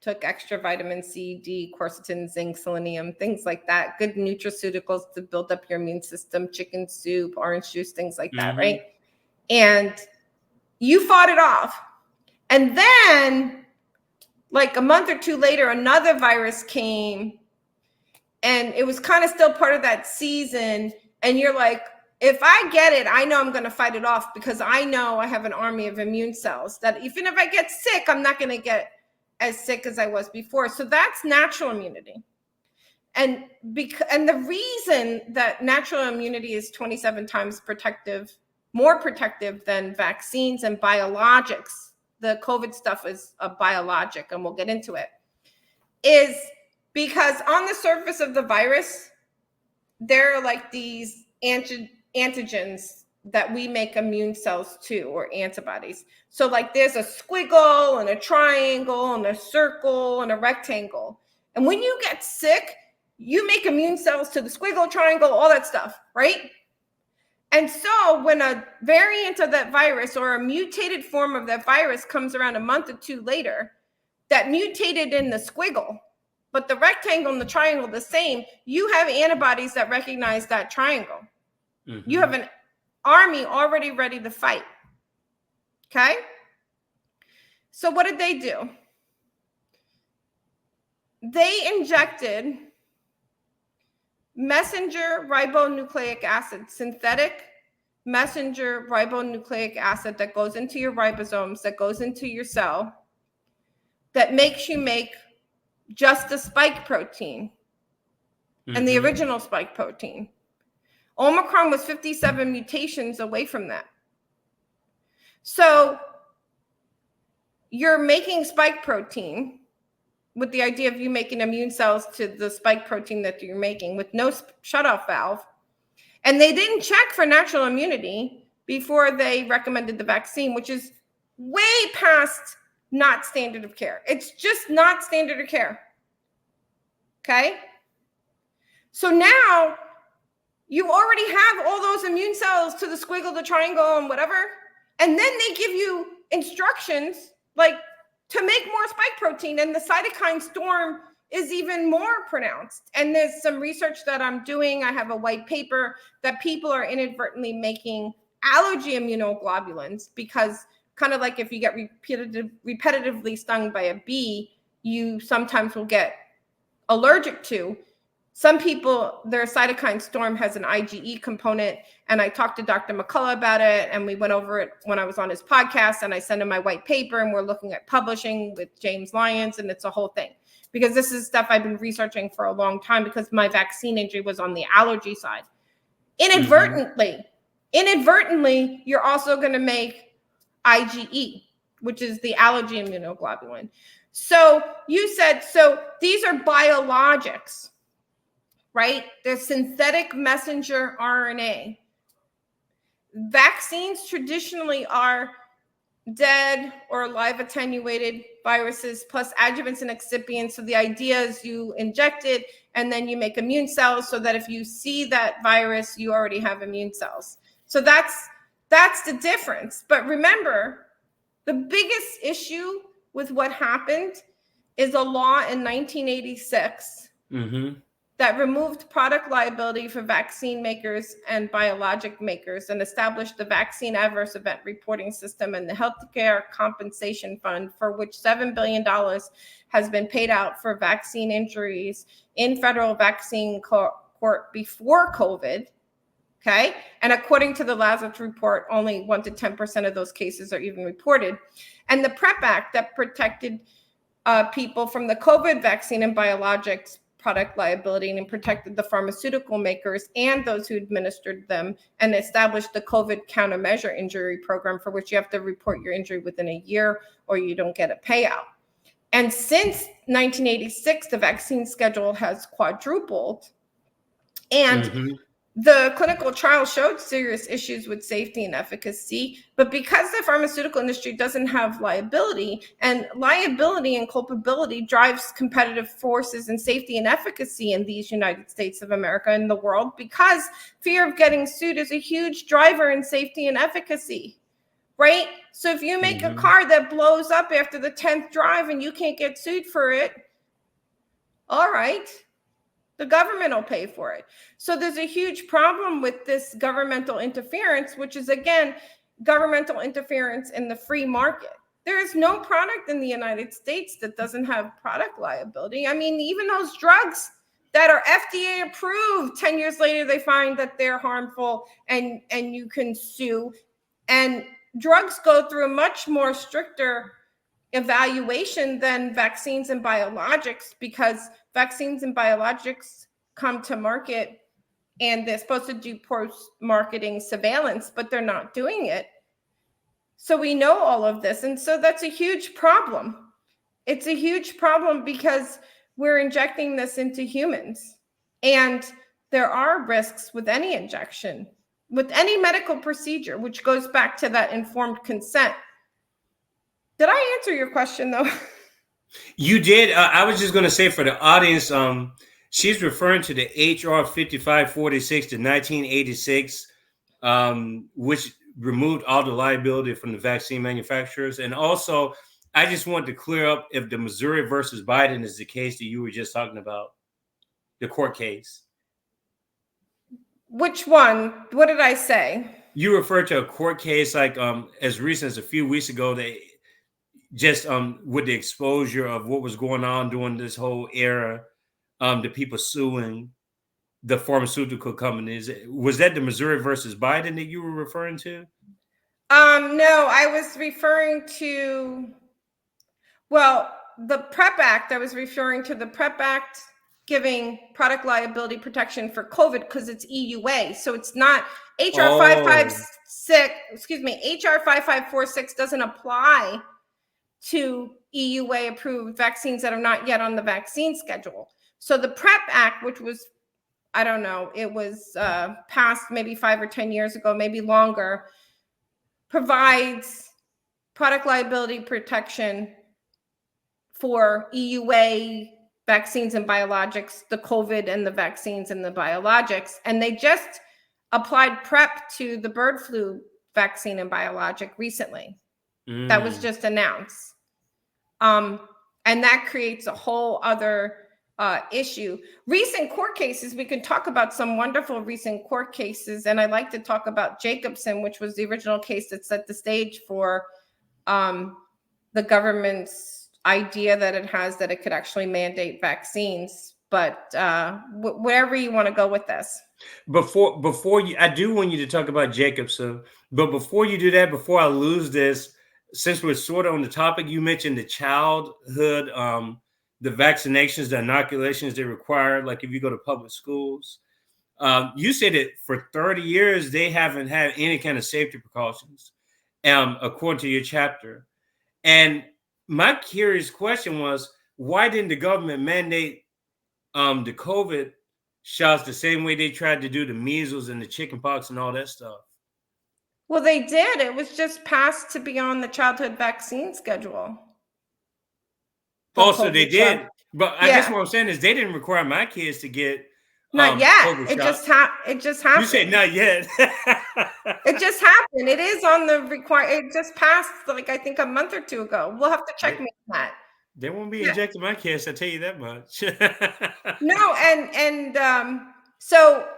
took extra vitamin C, D, quercetin, zinc, selenium, things like that, good nutraceuticals to build up your immune system, chicken soup, orange juice, things like that, right? And you fought it off. And then, like a month or two later, another virus came, and it was kind of still part of that season. And you're like, if I get it, I know I'm going to fight it off, because I know I have an army of immune cells that even if I get sick, I'm not going to get as sick as I was before. So that's natural immunity. And the reason that natural immunity is 27 times more protective than vaccines and biologics, the COVID stuff is a biologic, and we'll get into it, is because on the surface of the virus, there are like these antigens that we make immune cells to, or antibodies. So like there's a squiggle and a triangle and a circle and a rectangle. And when you get sick, you make immune cells to the squiggle, triangle, all that stuff, right? And so when a variant of that virus or a mutated form of that virus comes around a month or two later, that mutated in the squiggle, but the rectangle and the triangle the same, you have antibodies that recognize that triangle. You have an army already ready to fight. Okay? So what did they do? They injected messenger ribonucleic acid, synthetic messenger ribonucleic acid that goes into your ribosomes, that goes into your cell, that makes you make just the spike protein and the original spike protein. Omicron was 57 mutations away from that. So you're making spike protein with the idea of you making immune cells to the spike protein that you're making with no shutoff valve. And they didn't check for natural immunity before they recommended the vaccine, which is way past not standard of care. It's just not standard of care. Okay? So now you already have all those immune cells to the squiggle, the triangle, and whatever. And then they give you instructions like to make more spike protein, and the cytokine storm is even more pronounced. And there's some research that I'm doing. I have a white paper that people are inadvertently making allergy immunoglobulins because kind of like if you get repetitively stung by a bee, you sometimes will get allergic to. Some people, their cytokine storm has an IgE component, and I talked to Dr. McCullough about it, and we went over it when I was on his podcast, and I sent him my white paper, and we're looking at publishing with James Lyons, and it's a whole thing. Because this is stuff I've been researching for a long time because my vaccine injury was on the allergy side. Inadvertently, you're also going to make IgE, which is the allergy immunoglobulin. So you said, so these are biologics, right? They're synthetic messenger RNA. Vaccines traditionally are dead or live attenuated viruses plus adjuvants and excipients. So the idea is you inject it and then you make immune cells so that if you see that virus, you already have immune cells. So that's the difference. But remember, the biggest issue with what happened is a law in 1986 that removed product liability for vaccine makers and biologic makers and established the Vaccine Adverse Event Reporting System and the Healthcare Compensation Fund, for which $7 billion has been paid out for vaccine injuries in federal vaccine court before COVID. Okay. And according to the Lazarus report, only 1 to 10% of those cases are even reported. And the PrEP Act that protected people from the COVID vaccine and biologics product liability and protected the pharmaceutical makers and those who administered them, and established the COVID countermeasure injury program, for which you have to report your injury within a year or you don't get a payout. And since 1986, the vaccine schedule has quadrupled, and the clinical trial showed serious issues with safety and efficacy. But because the pharmaceutical industry doesn't have liability, and liability and culpability drives competitive forces and safety and efficacy in these United States of America and the world, because fear of getting sued is a huge driver in safety and efficacy, right? So if you make a car that blows up after the 10th drive and you can't get sued for it, all right, the government will pay for it. So there's a huge problem with this governmental interference, which is, again, governmental interference in the free market. There is no product in the United States that doesn't have product liability. I mean, even those drugs that are FDA approved, 10 years later, they find that they're harmful and you can sue. And drugs go through a much more stricter evaluation than vaccines and biologics, because vaccines and biologics come to market and they're supposed to do post-marketing surveillance, but they're not doing it. So we know all of this. And so that's a huge problem. It's a huge problem because we're injecting this into humans. And there are risks with any injection, with any medical procedure, which goes back to that informed consent. Did I answer your question, though? You did. I was just going to say for the audience, she's referring to the HR 5546 to 1986, which removed all the liability from the vaccine manufacturers. And also, I just wanted to clear up if the Missouri versus Biden is the case that you were just talking about, the court case. Which one? What did I say? You referred to a court case like as recent as a few weeks ago. They just with the exposure of what was going on during this whole era, the people suing the pharmaceutical companies. Was that the Missouri versus Biden that you were referring to? No, I was referring to, well, the PrEP Act, I was referring to the PrEP Act giving product liability protection for COVID because it's EUA. So it's not HR 556, HR 5546 doesn't apply to EUA approved vaccines that are not yet on the vaccine schedule. So the PrEP Act, which was, I don't know, it was passed maybe 5 or 10 years ago, maybe longer, provides product liability protection for EUA vaccines and biologics, the COVID and the vaccines and the biologics. And they just applied PrEP to the bird flu vaccine and biologic recently. That was just announced. And that creates a whole other issue. Recent court cases, we could talk about some wonderful recent court cases. And I like to talk about Jacobson, which was the original case that set the stage for the government's idea that it has that it could actually mandate vaccines. But wherever you want to go with this. Before you, I do want you to talk about Jacobson, but before you do that, before I lose this, since we're sort of on the topic, you mentioned the childhood, the vaccinations, the inoculations they require, like if you go to public schools. You said that for 30 years, they haven't had any kind of safety precautions, according to your chapter. And my curious question was, why didn't the government mandate the COVID shots the same way they tried to do the measles and the chickenpox and all that stuff? Well, they did. It was just passed to be on the childhood vaccine schedule. Also, they did. But I guess what I'm saying is they didn't require my kids to get not yet. It just happened. You said not yet. It just happened. It is on the it just passed like I think a month or two ago. We'll have to check me on that. They won't be injecting my kids, I tell you that much. No, and so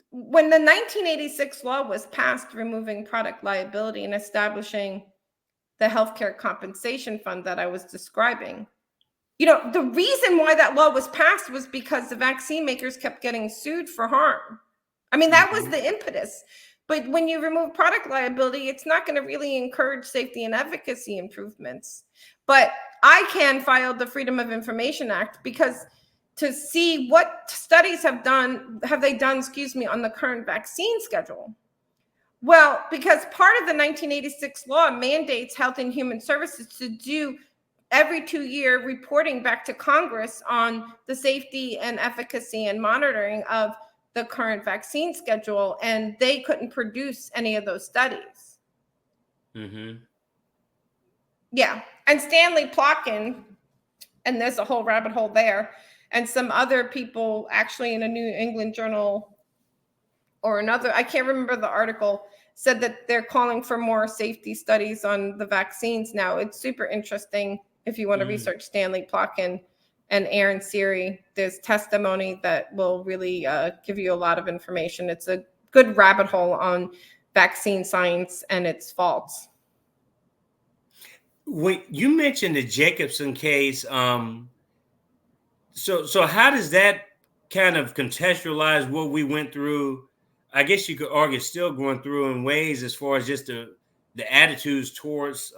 when the 1986 law was passed, removing product liability and establishing the healthcare compensation fund that I was describing, the reason why that law was passed was because the vaccine makers kept getting sued for harm. I mean, that was the impetus. But when you remove product liability, it's not going to really encourage safety and efficacy improvements. But ICANN filed the Freedom of Information Act because to see what studies have they done, on the current vaccine schedule. Well, because part of the 1986 law mandates Health and Human Services to do every 2-year reporting back to Congress on the safety and efficacy and monitoring of the current vaccine schedule, and they couldn't produce any of those studies. Yeah, and Stanley Plotkin, and there's a whole rabbit hole there, and some other people actually in a New England journal or another, I can't remember the article, said that they're calling for more safety studies on the vaccines now. It's super interesting if you want to research Stanley Plotkin and Aaron Seary. There's testimony that will really give you a lot of information. It's a good rabbit hole on vaccine science and its faults. When you mentioned the Jacobson case, so how does that kind of contextualize what we went through? I guess you could argue still going through in ways as far as just the attitudes towards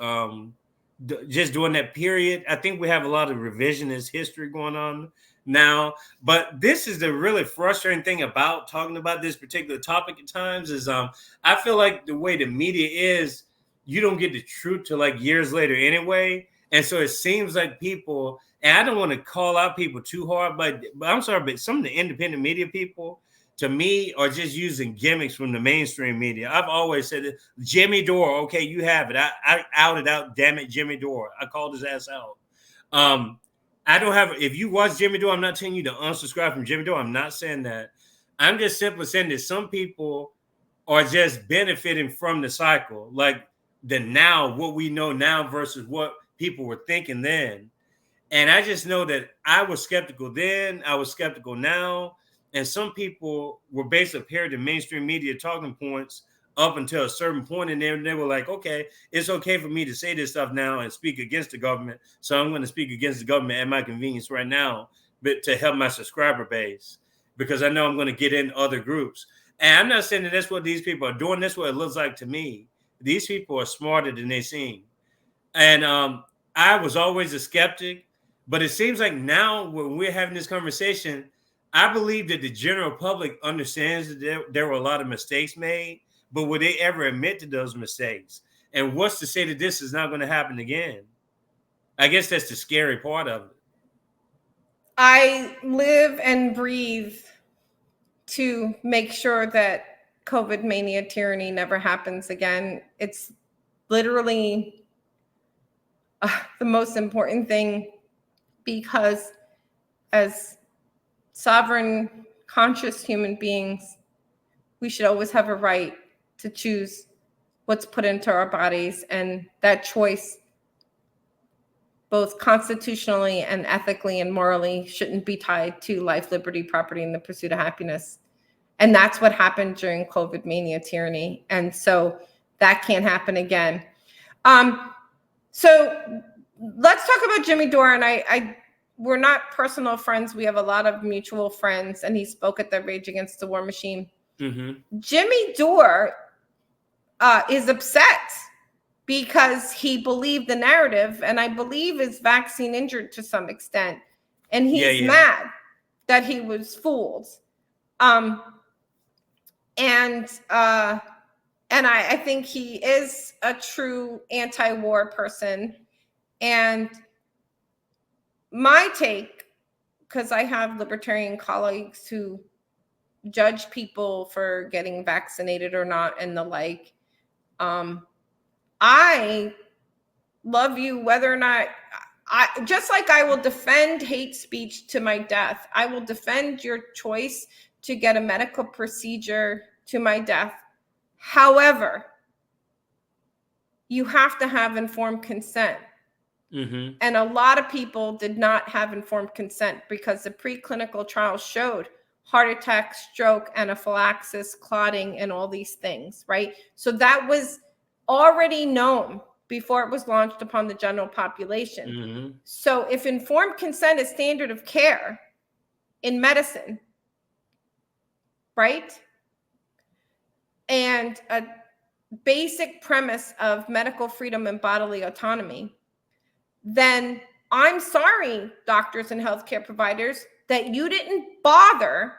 just during that period. I think we have a lot of revisionist history going on now, but this is the really frustrating thing about talking about this particular topic at times is I feel like the way the media is, you don't get the truth till like years later anyway. And so it seems like people, and I don't want to call out people too hard, but I'm sorry, but some of the independent media people, to me, are just using gimmicks from the mainstream media. I've always said that Jimmy Dore, okay, you have it. I outed out, damn it, Jimmy Dore. I called his ass out. I don't have, if you watch Jimmy Dore, I'm not telling you to unsubscribe from Jimmy Dore. I'm not saying that. I'm just simply saying that some people are just benefiting from the cycle. Like the now, what we know now versus what people were thinking then. And I just know that I was skeptical then, I was skeptical now. And some people were basically parroting the mainstream media talking points up until a certain point, and they were like, okay, it's okay for me to say this stuff now and speak against the government. So I'm going to speak against the government at my convenience right now, but to help my subscriber base, because I know I'm going to get in other groups. And I'm not saying that that's what these people are doing. That's what it looks like to me. These people are smarter than they seem. And I was always a skeptic, but it seems like now when we're having this conversation, I believe that the general public understands that there were a lot of mistakes made, but would they ever admit to those mistakes? And what's to say that this is not going to happen again? I guess that's the scary part of it. I live and breathe to make sure that COVID mania tyranny never happens again. It's literally the most important thing, because as sovereign, conscious human beings, we should always have a right to choose what's put into our bodies. And that choice, both constitutionally and ethically and morally, shouldn't be tied to life, liberty, property, and the pursuit of happiness. And that's what happened during COVID mania tyranny. And so that can't happen again. So let's talk about Jimmy Dore. And we're not personal friends. We have a lot of mutual friends, and he spoke at the Rage Against the War Machine. Mm-hmm. Jimmy Dore is upset because he believed the narrative, and I believe is vaccine injured to some extent. And he's mad that he was fooled. And I think he is a true anti-war person. And my take, because I have libertarian colleagues who judge people for getting vaccinated or not and the like, I love you whether or not, just like I will defend hate speech to my death, I will defend your choice to get a medical procedure to my death. However, you have to have informed consent. Mm-hmm. And a lot of people did not have informed consent because the preclinical trials showed heart attack, stroke, anaphylaxis, clotting, and all these things, right? So that was already known before it was launched upon the general population. Mm-hmm. So if informed consent is standard of care in medicine, right? And a basic premise of medical freedom and bodily autonomy, then I'm sorry, doctors and healthcare providers, that you didn't bother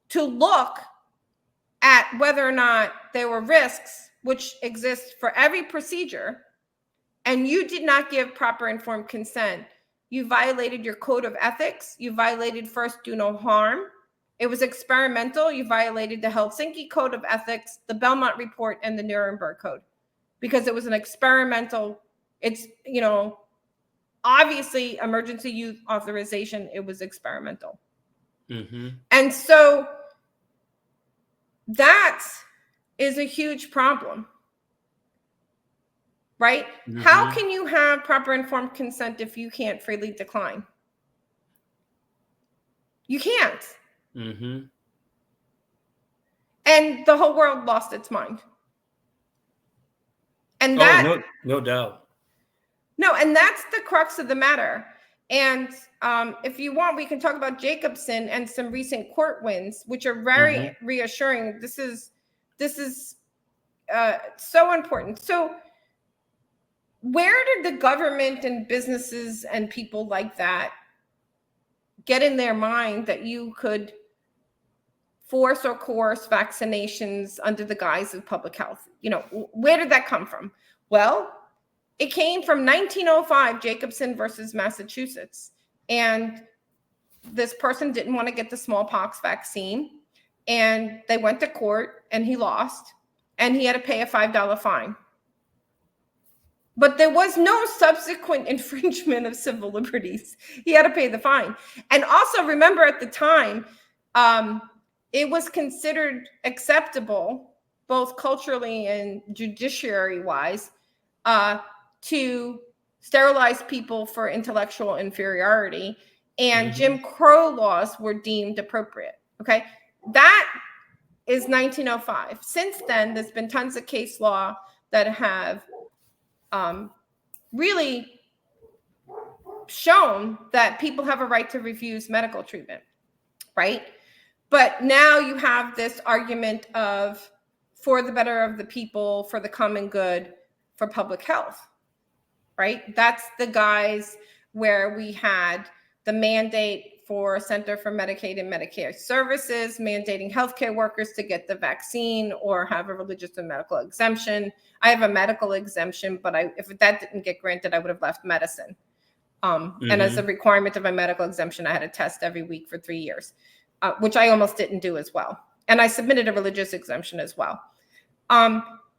to look at whether or not there were risks, which exist for every procedure, and you did not give proper informed consent. You violated your code of ethics. You violated first do no harm. It was experimental. You violated the Helsinki Code of Ethics, the Belmont Report, and the Nuremberg Code, because it was an experimental. It's, obviously emergency use authorization. It was experimental. Mm-hmm. And so that is a huge problem, right? Mm-hmm. How can you have proper informed consent if you can't freely decline? You can't. Mm-hmm. And the whole world lost its mind. And that, no doubt. No, and that's the crux of the matter. And if you want, we can talk about Jacobson and some recent court wins, which are very reassuring. This is so important. So where did the government and businesses and people like that get in their mind that you could force or coerce vaccinations under the guise of public health? Where did that come from? Well, it came from 1905, Jacobson versus Massachusetts. And this person didn't want to get the smallpox vaccine. And they went to court and he lost. And he had to pay a $5 fine. But there was no subsequent infringement of civil liberties. He had to pay the fine. And also remember, at the time, it was considered acceptable, both culturally and judiciary-wise, to sterilize people for intellectual inferiority, and Jim Crow laws were deemed appropriate. Okay, that is 1905. Since then, there's been tons of case law that have really shown that people have a right to refuse medical treatment, right? But now you have this argument of for the better of the people, for the common good, for public health. right? That's the guys where we had the mandate for Center for Medicaid and Medicare Services, mandating healthcare workers to get the vaccine or have a religious and medical exemption. I have a medical exemption, but if that didn't get granted, I would have left medicine. And as a requirement of my medical exemption, I had a test every week for 3 years, which I almost didn't do as well. And I submitted a religious exemption as well.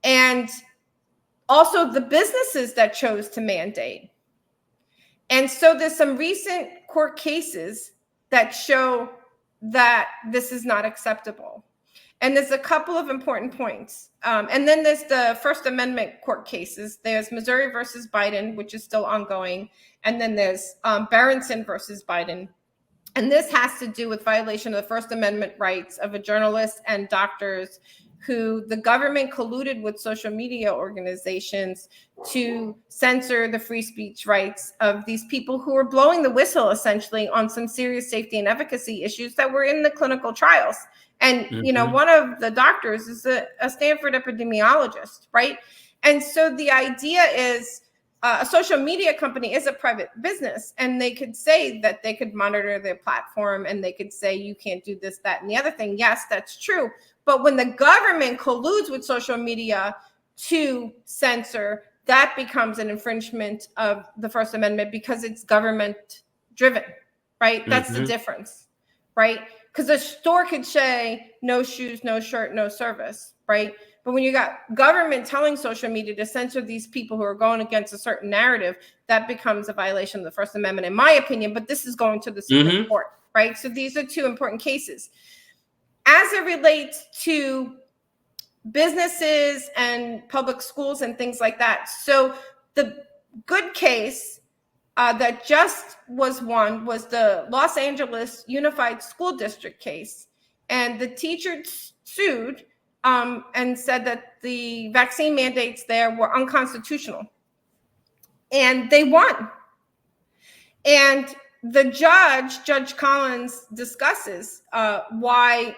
And also the businesses that chose to mandate. And so there's some recent court cases that show that this is not acceptable. And there's a couple of important points. And then there's the First Amendment court cases. There's Missouri versus Biden, which is still ongoing. And then there's Berenson versus Biden. And this has to do with violation of the First Amendment rights of a journalist and doctors who the government colluded with social media organizations to censor the free speech rights of these people who were blowing the whistle essentially on some serious safety and efficacy issues that were in the clinical trials. And, you know, one of the doctors is a Stanford epidemiologist, right? And so the idea is a social media company is a private business, and they could say that they could monitor their platform and they could say, you can't do this, that, and the other thing. Yes, that's true. But when the government colludes with social media to censor, that becomes an infringement of the First Amendment because it's government driven, right? That's the difference, right? Because a store could say no shoes, no shirt, no service, right? But when you got government telling social media to censor these people who are going against a certain narrative, that becomes a violation of the First Amendment, in my opinion. But this is going to the Supreme Court, right? So these are two important cases. As it relates to businesses and public schools and things like that. So the good case that just was won was the Los Angeles Unified School District case. And the teachers sued and said that the vaccine mandates there were unconstitutional. And they won. And the Judge Collins, discusses why,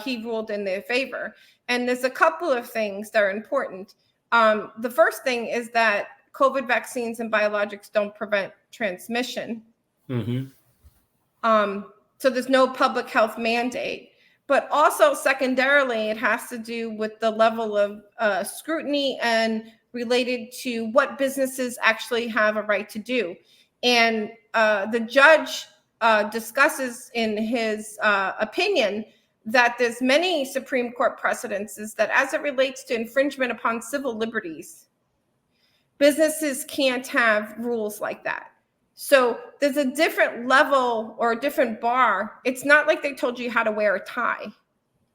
he ruled in their favor. And there's a couple of things that are important. The first thing is that COVID vaccines and biologics don't prevent transmission. So there's no public health mandate. But also secondarily, it has to do with the level of scrutiny and related to what businesses actually have a right to do. And the judge discusses in his opinion that there's many Supreme Court precedences that as it relates to infringement upon civil liberties, businesses can't have rules like that. So there's a different level or a different bar. It's not like they told you how to wear a tie,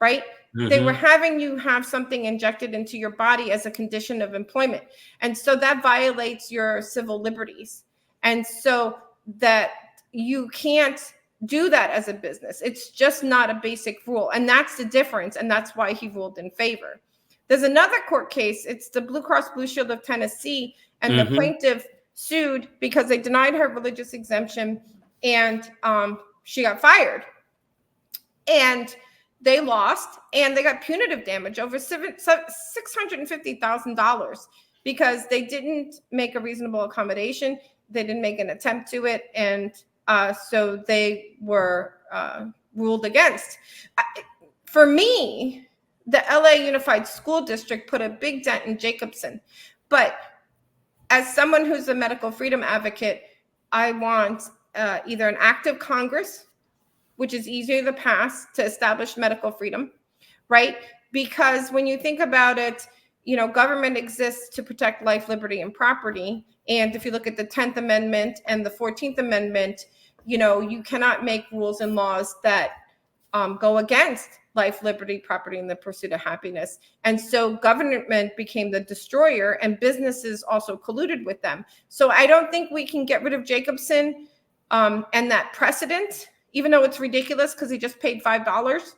right? They were having you have something injected into your body as a condition of employment. And so that violates your civil liberties. And so that you can't do that as a business. It's just not a basic rule. And that's the difference. And that's why he ruled in favor. There's another court case. It's the Blue Cross Blue Shield of Tennessee. And the plaintiff sued because they denied her religious exemption and she got fired. And they lost and they got punitive damage over $650,000 because they didn't make a reasonable accommodation. They didn't make an attempt to it. And so they were ruled against. For me, the LA Unified School District put a big dent in Jacobson. But as someone who's a medical freedom advocate, I want either an act of Congress, which is easier to pass to establish medical freedom, right? Because when you think about it, government exists to protect life, liberty, and property. And if you look at the 10th Amendment and the 14th Amendment, you cannot make rules and laws that go against life, liberty, property, and the pursuit of happiness. And so government became the destroyer and businesses also colluded with them. So I don't think we can get rid of Jacobson and that precedent, even though it's ridiculous because he just paid $5,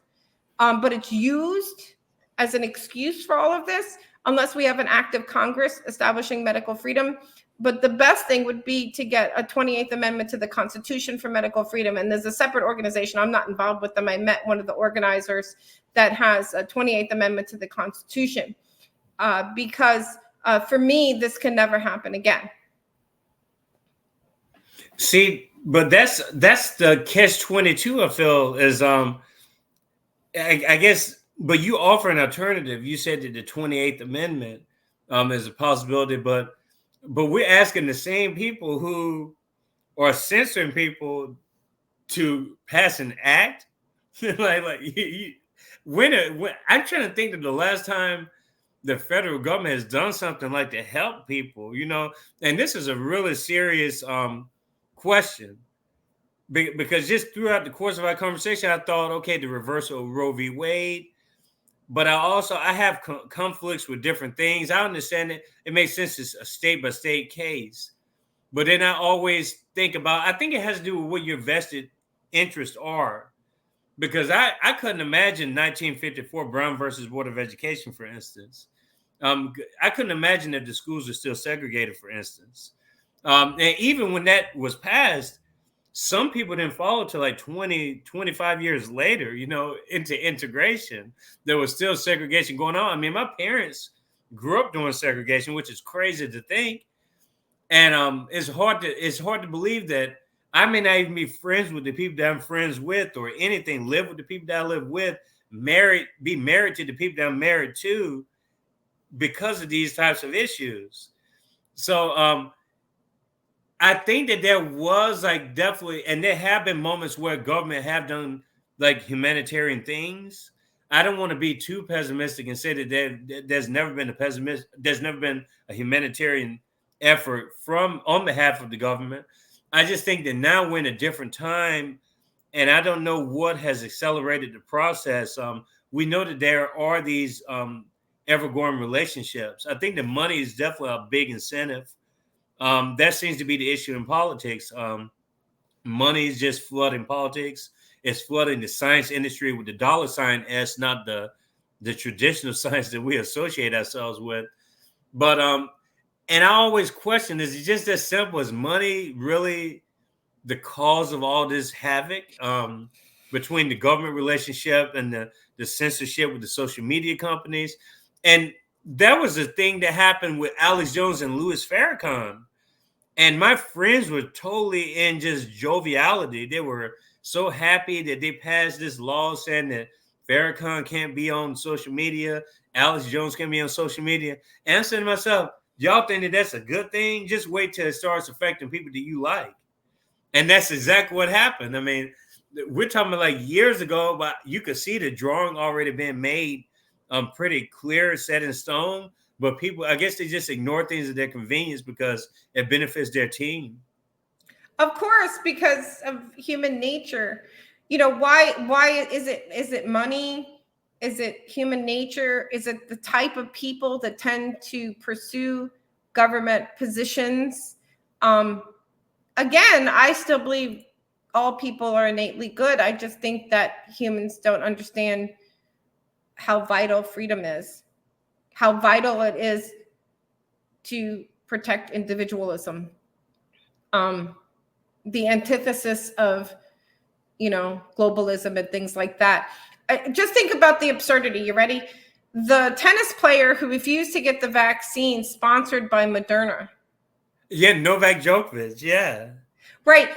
but it's used as an excuse for all of this, unless we have an act of Congress establishing medical freedom. But the best thing would be to get a 28th Amendment to the Constitution for medical freedom. And there's a separate organization. I'm not involved with them. I met one of the organizers that has a 28th Amendment to the Constitution because For me, this can never happen again. See, but that's the catch-22. I feel is I guess, but you offer an alternative. You said that the 28th Amendment is a possibility, but we're asking the same people who are censoring people to pass an act. when I'm trying to think of the last time the federal government has done something like to help people, and this is a really serious question. Because just throughout the course of our conversation, I thought, okay, the reversal of Roe v. Wade, but I have conflicts with different things. I understand it. It makes sense it's a state by state case, but then I always think about, I think it has to do with what your vested interests are, because I couldn't imagine 1954 Brown versus Board of Education, for instance. I couldn't imagine that the schools are still segregated, for instance. And even when that was passed, some people didn't follow till like 20, 25 years later, into integration. There was still segregation going on. I mean, my parents grew up doing segregation, which is crazy to think. And it's hard to believe that I may not even be friends with the people that I'm friends with or anything, live with the people that I live with, be married to the people that I'm married to because of these types of issues. So, I think that there was definitely, and there have been moments where government have done humanitarian things. I don't want to be too pessimistic and say that there's never been a humanitarian effort on behalf of the government. I just think that now we're in a different time, and I don't know what has accelerated the process. We know that there are these ever-growing relationships. I think the money is definitely a big incentive. That seems to be the issue in politics. Money is just flooding politics. It's flooding the science industry with the dollar sign S, not the traditional science that we associate ourselves with. But and I always question, is it just as simple as money really the cause of all this havoc between the government relationship and the censorship with the social media companies? And that was the thing that happened with Alex Jones and Louis Farrakhan. And my friends were totally in just joviality. They were so happy that they passed this law saying that Farrakhan can't be on social media, Alex Jones can't be on social media. And I said to myself, y'all think that that's a good thing? Just wait till it starts affecting people that you like. And that's exactly what happened. I mean, we're talking about years ago, but you could see the drawing already being made pretty clear, set in stone. But people, I guess they just ignore things at their convenience because it benefits their team. Of course, because of human nature. Why is it money? Is it human nature? Is it the type of people that tend to pursue government positions? Again, I still believe all people are innately good. I just think that humans don't understand how vital freedom is, how vital it is to protect individualism. The antithesis of, globalism and things like that. Just think about the absurdity. You ready? The tennis player who refused to get the vaccine sponsored by Moderna. Yeah, Novak Djokovic. Yeah. Right.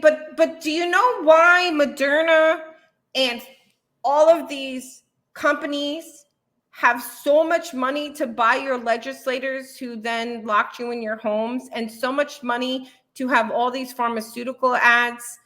But do you know why Moderna and all of these companies have so much money to buy your legislators who then locked you in your homes, and so much money to have all these pharmaceutical ads,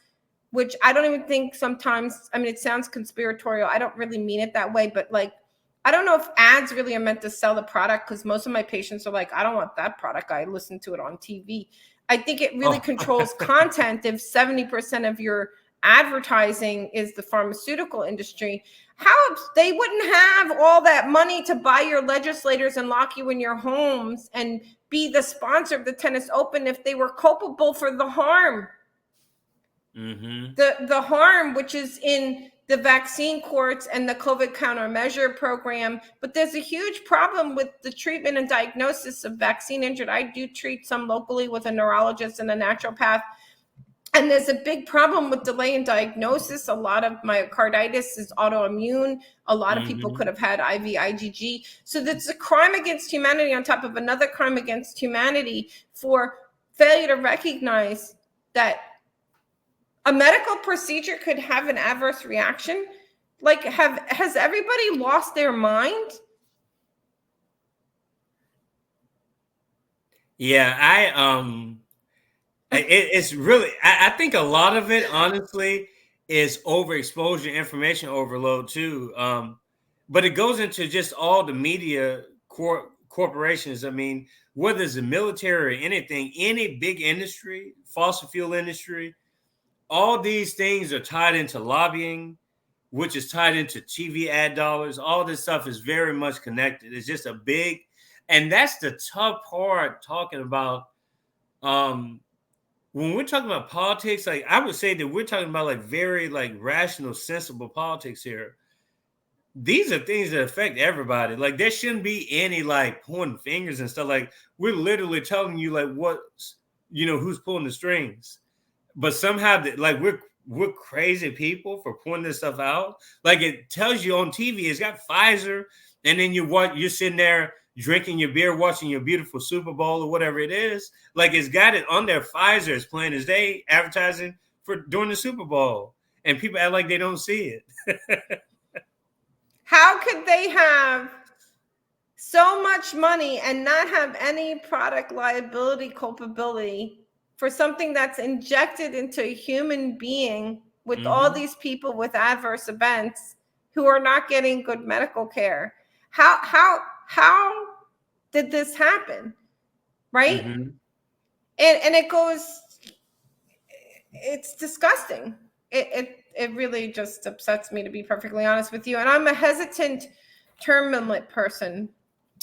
which I don't even think sometimes, it sounds conspiratorial. I don't really mean it that way, but I don't know if ads really are meant to sell the product, because most of my patients are like, I don't want that product. I listen to it on TV. I think it really controls content. If 70% of your advertising is the pharmaceutical industry, how they wouldn't have all that money to buy your legislators and lock you in your homes and be the sponsor of the tennis open if they were culpable for the harm. Mm-hmm. The harm, which is in the vaccine courts and the COVID countermeasure program. But there's a huge problem with the treatment and diagnosis of vaccine injured. I do treat some locally with a neurologist and a naturopath. And there's a big problem with delay in diagnosis. A lot of myocarditis is autoimmune. A lot of people could have had IVIGG. So that's a crime against humanity on top of another crime against humanity for failure to recognize that a medical procedure could have an adverse reaction. Like, has everybody lost their mind? Yeah, it's really, I think a lot of it, honestly, is overexposure, information overload too. But it goes into just all the media corporations. I mean, whether it's the military or anything, any big industry, fossil fuel industry, all these things are tied into lobbying, which is tied into TV ad dollars. All this stuff is very much connected. It's just a big, and that's the tough part talking about. When we're talking about politics, like I would say that we're talking about like very like rational, sensible politics here. These are things that affect everybody. Like there shouldn't be any like pointing fingers and stuff. Like we're literally telling you like what's, who's pulling the strings. But somehow like we're crazy people for pointing this stuff out. Like it tells you on TV, it's got Pfizer, and then you're sitting there drinking your beer, watching your beautiful Super Bowl or whatever it is. Like it's got it on there. Pfizer is plain as day advertising for during the Super Bowl, and people act like they don't see it. How could they have so much money and not have any product liability culpability for something that's injected into a human being with all these people with adverse events who are not getting good medical care? How did this happen? Right? And it goes, it's disgusting. It really just upsets me, to be perfectly honest with you. And I'm a hesitant term limit person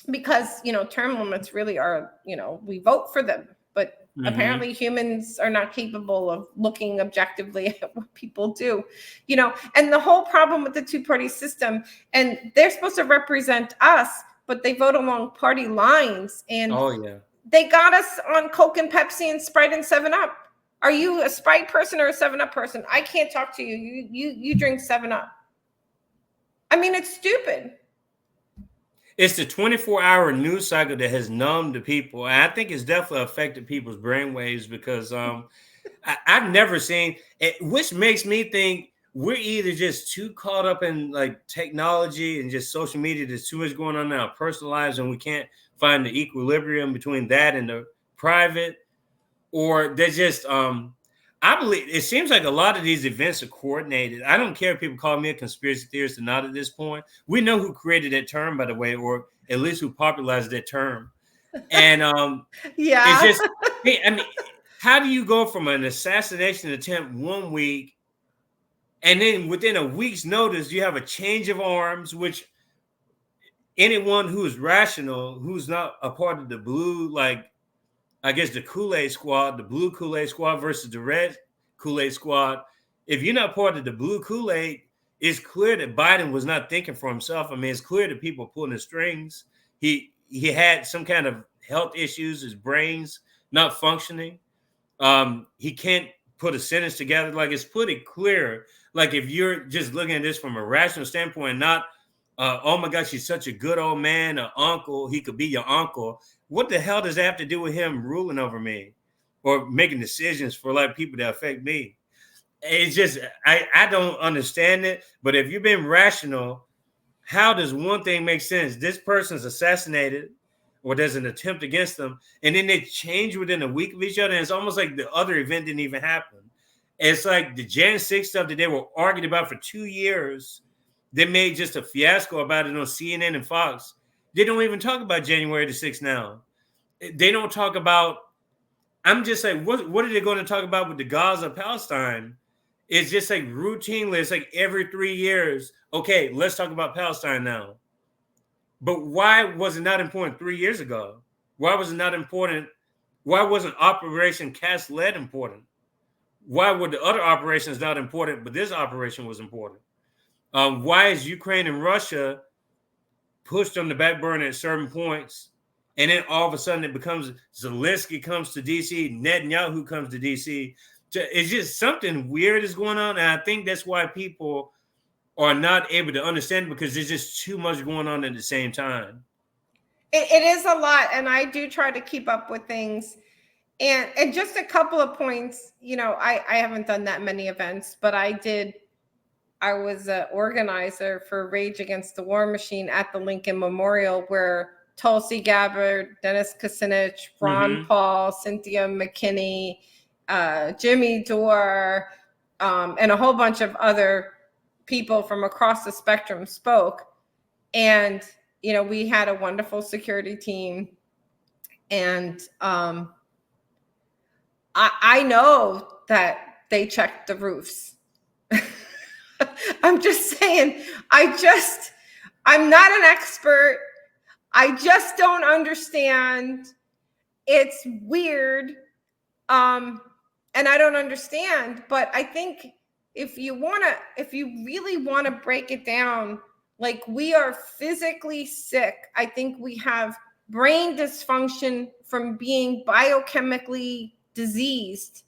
because, term limits really are, we vote for them, but apparently humans are not capable of looking objectively at what people do, and the whole problem with the two-party system, and they're supposed to represent us, but they vote along party lines, and they got us on Coke and Pepsi and Sprite and 7-Up. Are you a Sprite person or a 7-Up person? I can't talk to you. You drink 7-Up. I mean, it's stupid. It's the 24-hour news cycle that has numbed the people. And I think it's definitely affected people's brainwaves because I've never seen it, which makes me think we're either just too caught up in like technology and just social media. There's too much going on in our personal lives, and we can't find the equilibrium between that and the private, or they're just I believe it seems like a lot of these events are coordinated. I don't care if people call me a conspiracy theorist or not at this point. We know who created that term, by the way, or at least who popularized that term. And it's just, I mean, how do you go from an assassination attempt 1 week, and then within a week's notice, you have a change of arms, which anyone who is rational, who's not a part of the blue, like, I guess the Kool-Aid squad, the blue Kool-Aid squad versus the red Kool-Aid squad. If you're not part of the blue Kool-Aid, it's clear that Biden was not thinking for himself. I mean, it's clear that people pulling the strings. He had some kind of health issues, his brain's not functioning. He can't put a sentence together. Like it's pretty clear. Like if you're just looking at this from a rational standpoint, not oh my gosh, he's such a good old man, an uncle, he could be your uncle. What the hell does that have to do with him ruling over me or making decisions for like people that affect me? It's just, I don't understand it. But if you've been rational, how does one thing make sense? This person's assassinated or there's an attempt against them, and then they change within a week of each other. And it's almost like the other event didn't even happen. It's like the Jan 6 stuff that they were arguing about for 2 years. They made just a fiasco about it on CNN and Fox. They don't even talk about January the 6th now. They don't talk about, I'm just like, what are they going to talk about with the Gaza, Palestine? It's just like routinely, it's like every 3 years. Okay, let's talk about Palestine now. But why was it not important 3 years ago? Why was it not important? Why wasn't Operation Cast Lead important? Why were the other operations not important, but this operation was important? Why is Ukraine and Russia pushed on the back burner at certain points, and then all of a sudden it becomes Zelensky comes to DC, Netanyahu comes to DC, It's just something weird is going on, and I think that's why people are not able to understand, because there's just too much going on at the same time. It is a lot, and I do try to keep up with things. And just a couple of points, I haven't done that many events, but I was an organizer for Rage Against the War Machine at the Lincoln Memorial, where Tulsi Gabbard, Dennis Kucinich, Ron Paul, Cynthia McKinney, Jimmy Dore, and a whole bunch of other people from across the spectrum spoke. And, we had a wonderful security team. And I know that they checked the roofs. I'm just saying, I'm not an expert. I just don't understand. It's weird. And I don't understand, but I think if you really want to break it down, like, we are physically sick. I think we have brain dysfunction from being biochemically diseased.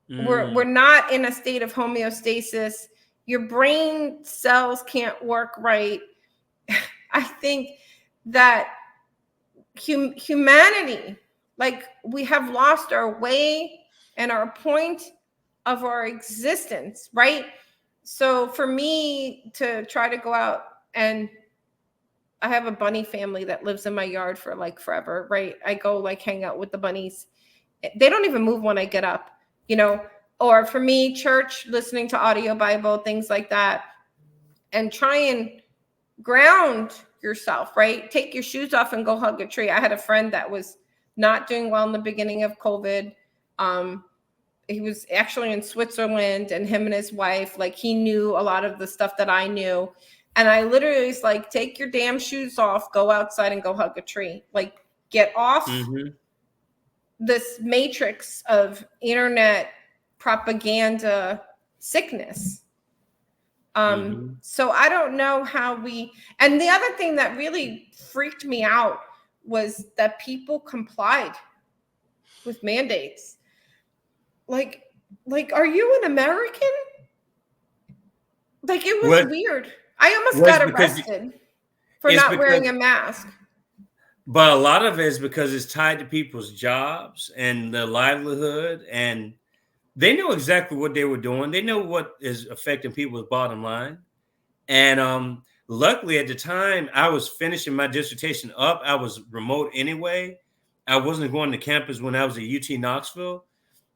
We're not in a state of homeostasis. Your brain cells can't work right. I think that humanity, like, we have lost our way and our point of our existence, right? So for me to try to go out, and I have a bunny family that lives in my yard for like forever, right? I go like hang out with the bunnies. They don't even move when I get up, or for me, church, listening to audio Bible, things like that, and try and ground yourself, right? Take your shoes off and go hug a tree. I had a friend that was not doing well in the beginning of COVID. He was actually in Switzerland, and him and his wife, like, he knew a lot of the stuff that I knew. And I literally was like, take your damn shoes off, go outside and go hug a tree. Like, get off this matrix of internet propaganda sickness. So I don't know how and the other thing that really freaked me out was that people complied with mandates. Like, are you an American? Like, it was weird. I almost got arrested for not wearing a mask. But a lot of it is because it's tied to people's jobs and their livelihood, and they know exactly what they were doing. They know what is affecting people's bottom line. And luckily, at the time, I was finishing my dissertation up. I was remote anyway. I wasn't going to campus when I was at UT Knoxville.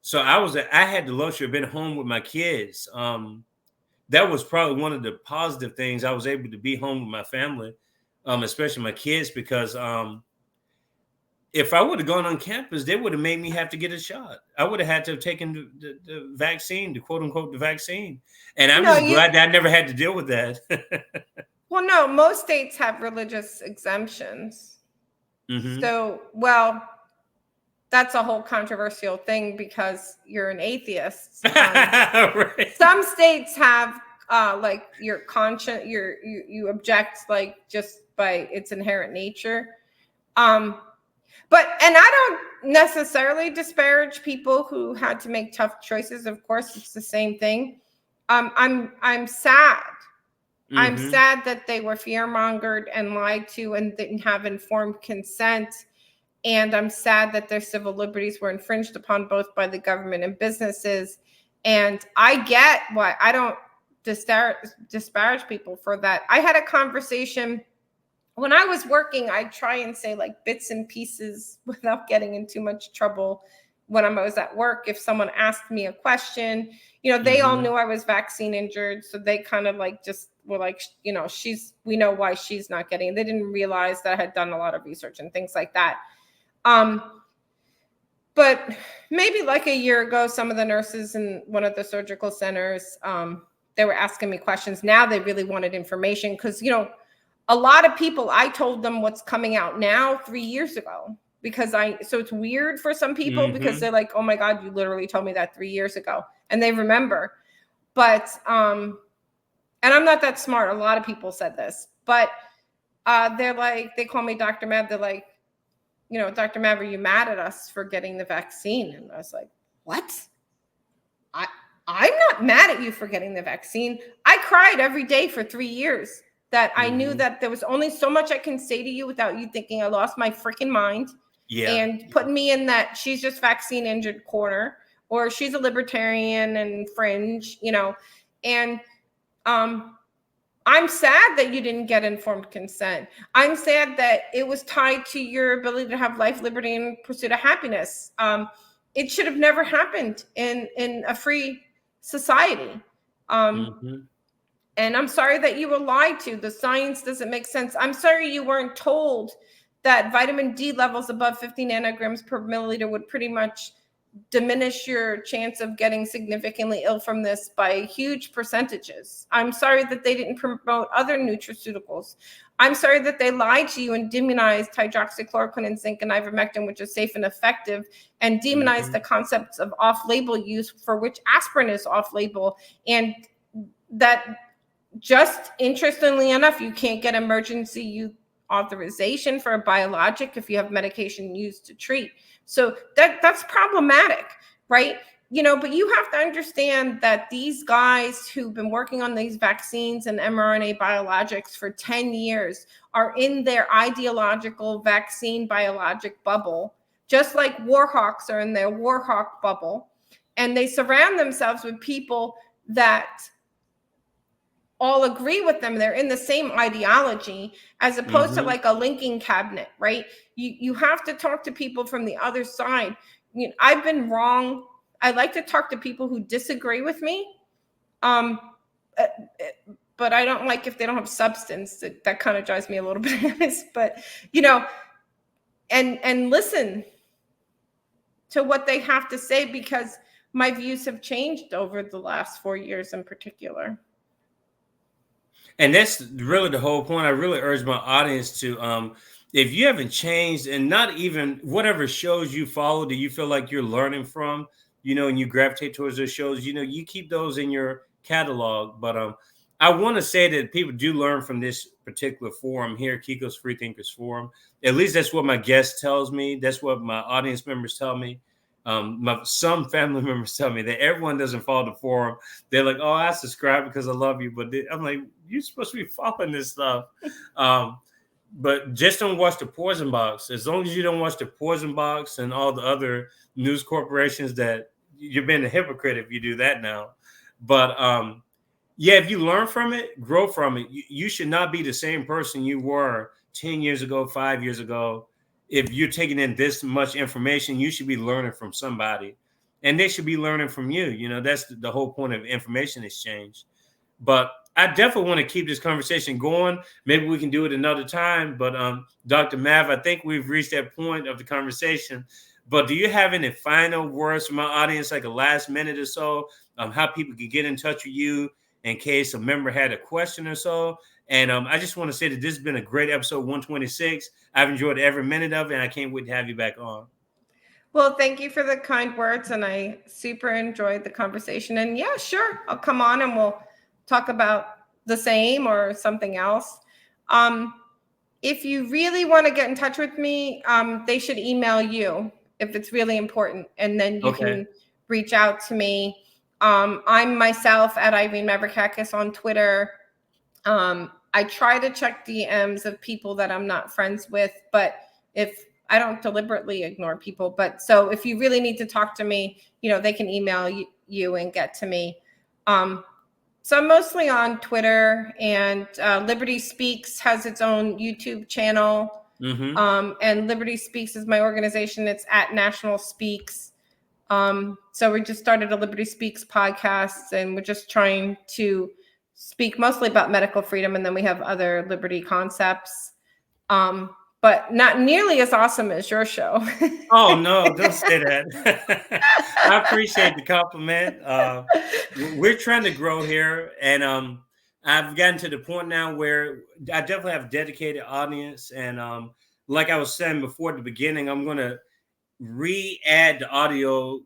So I had the luxury of being home with my kids. That was probably one of the positive things. I was able to be home with my family, especially my kids, because if I would have gone on campus, they would have made me have to get a shot. I would have had to have taken the vaccine, the quote unquote, the vaccine. And I'm just glad that I never had to deal with that. Well, no, most states have religious exemptions. So, that's a whole controversial thing because you're an atheist. Right. Some states have like your conscience, you object, like, just by its inherent nature. And I don't necessarily disparage people who had to make tough choices. Of course, it's the same thing. I'm sad. I'm sad that they were fear-mongered and lied to and didn't have informed consent. And I'm sad that their civil liberties were infringed upon both by the government and businesses. And I get why I don't disparage people for that. I had a conversation when I was working. I try and say like bits and pieces without getting in too much trouble. When I was at work, if someone asked me a question, they all knew I was vaccine injured. So they kind of like just were like, we know why she's not getting it. They didn't realize that I had done a lot of research and things like that. But maybe like a year ago, some of the nurses in one of the surgical centers, they were asking me questions. Now they really wanted information because, a lot of people, I told them what's coming out now 3 years ago so it's weird for some people because they're like, oh my God, you literally told me that 3 years ago. And they remember. But, and I'm not that smart. A lot of people said this, but they're like, they call me Dr. Mav. They're like, Dr. Mav, are you mad at us for getting the vaccine? And I was like, what? I'm not mad at you for getting the vaccine. I cried every day for 3 years that I knew that there was only so much I can say to you without you thinking I lost my freaking mind. And putting me in that she's just vaccine injured corner, or she's a libertarian and fringe, you know. And I'm sad that you didn't get informed consent. I'm sad that it was tied to your ability to have life, liberty, and pursuit of happiness. It should have never happened in a free society. And I'm sorry that you were lied to. The science doesn't make sense. I'm sorry you weren't told that vitamin D levels above 50 nanograms per milliliter would pretty much diminish your chance of getting significantly ill from this by huge percentages. I'm sorry that they didn't promote other nutraceuticals. I'm sorry that they lied to you and demonized hydroxychloroquine and zinc and ivermectin, which is safe and effective, and demonized the concepts of off-label use, for which aspirin is off-label. And that, just interestingly enough, you can't get emergency use authorization for a biologic if you have medication used to treat. So that's problematic, right? You know, but you have to understand that these guys who've been working on these vaccines and mRNA biologics for 10 years are in their ideological vaccine biologic bubble, just like war hawks are in their war hawk bubble. And they surround themselves with people that all agree with them. They're in the same ideology, as opposed to like a linking cabinet, right? You have to talk to people from the other side. You know, I've been wrong. I like to talk to people who disagree with me. But I don't like if they don't have substance. That kind of drives me a little bit. But, you know, and listen to what they have to say, because my views have changed over the last 4 years in particular. And that's really the whole point. I really urge my audience to, if you haven't changed, and not even whatever shows you follow that you feel like you're learning from, you know, and you gravitate towards those shows, you know, you keep those in your catalog. But I want to say that people do learn from this particular forum here, Kiko's Freethinkers Forum. At least that's what my guest tells me. That's what my audience members tell me. Some family members tell me that everyone doesn't follow the forum. They're like, "Oh, I subscribe because I love you," but I'm like, "You're supposed to be following this stuff." But just don't watch the Poison Box. As long as you don't watch the Poison Box and all the other news corporations, that you're being a hypocrite if you do that now. But yeah, if you learn from it, grow from it. You should not be the same person you were 10 years ago, 5 years ago. If you're taking in this much information, you should be learning from somebody, and they should be learning from you. You know, that's the whole point of information exchange. But I definitely want to keep this conversation going. Maybe we can do it another time. But Dr. Mav, I think we've reached that point of the conversation. But do you have any final words for my audience, like a last minute or so, how people can get in touch with you in case a member had a question or so? And I just want to say that this has been a great episode 126. I've enjoyed every minute of it, and I can't wait to have you back on. Well, thank you for the kind words, and I super enjoyed the conversation. And yeah, sure, I'll come on and we'll talk about the same or something else. If you really want to get in touch with me, they should email you if it's really important, and then you can reach out to me. I'm myself at Irene Mavrakakis on Twitter. I try to check DMs of people that I'm not friends with, but if I don't deliberately ignore people, but so if you really need to talk to me, you know, they can email you and get to me. So I'm mostly on Twitter, and Liberty Speaks has its own YouTube channel. And Liberty Speaks is my organization. It's at National Speaks. So we just started a Liberty Speaks podcast, and we're just trying to speak mostly about medical freedom, and then we have other liberty concepts, but not nearly as awesome as your show. Oh no, don't say that. I appreciate the compliment. We're trying to grow here, and I've gotten to the point now where I definitely have a dedicated audience, and like I was saying before at the beginning, I'm going to re-add the audio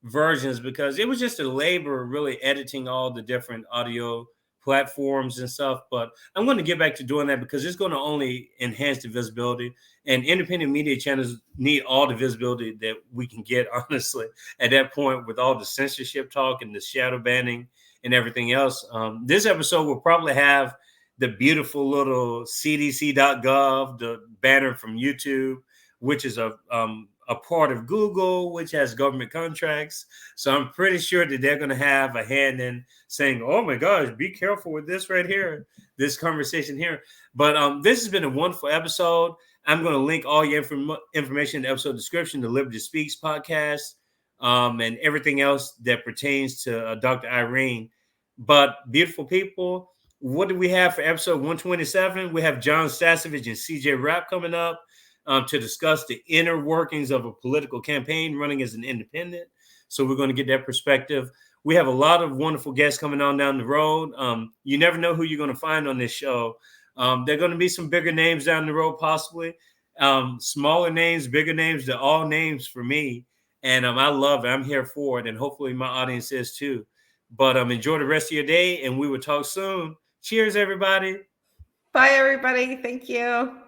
versions, because it was just a labor really editing all the different audio platforms and stuff. But I'm going to get back to doing that because it's going to only enhance the visibility. And independent media channels need all the visibility that we can get, honestly, at that point with all the censorship talk and the shadow banning and everything else. This episode will probably have the beautiful little cdc.gov, the banner from YouTube, which is a part of Google, which has government contracts. So I'm pretty sure that they're going to have a hand in saying, oh my gosh, be careful with this right here, this conversation here. But this has been a wonderful episode. I'm going to link all your information in the episode description, the Liberty Speaks podcast, and everything else that pertains to Dr. Irene. But beautiful people, what do we have for episode 127? We have John Stasevich and CJ Rapp coming up to discuss the inner workings of a political campaign running as an independent. So we're going to get that perspective. We have a lot of wonderful guests coming on down the road. You never know who you're going to find on this show. There are going to be some bigger names down the road, possibly. Smaller names, bigger names, they're all names for me. And I love it. I'm here for it. And hopefully my audience is too. But enjoy the rest of your day, and we will talk soon. Cheers, everybody. Bye, everybody. Thank you.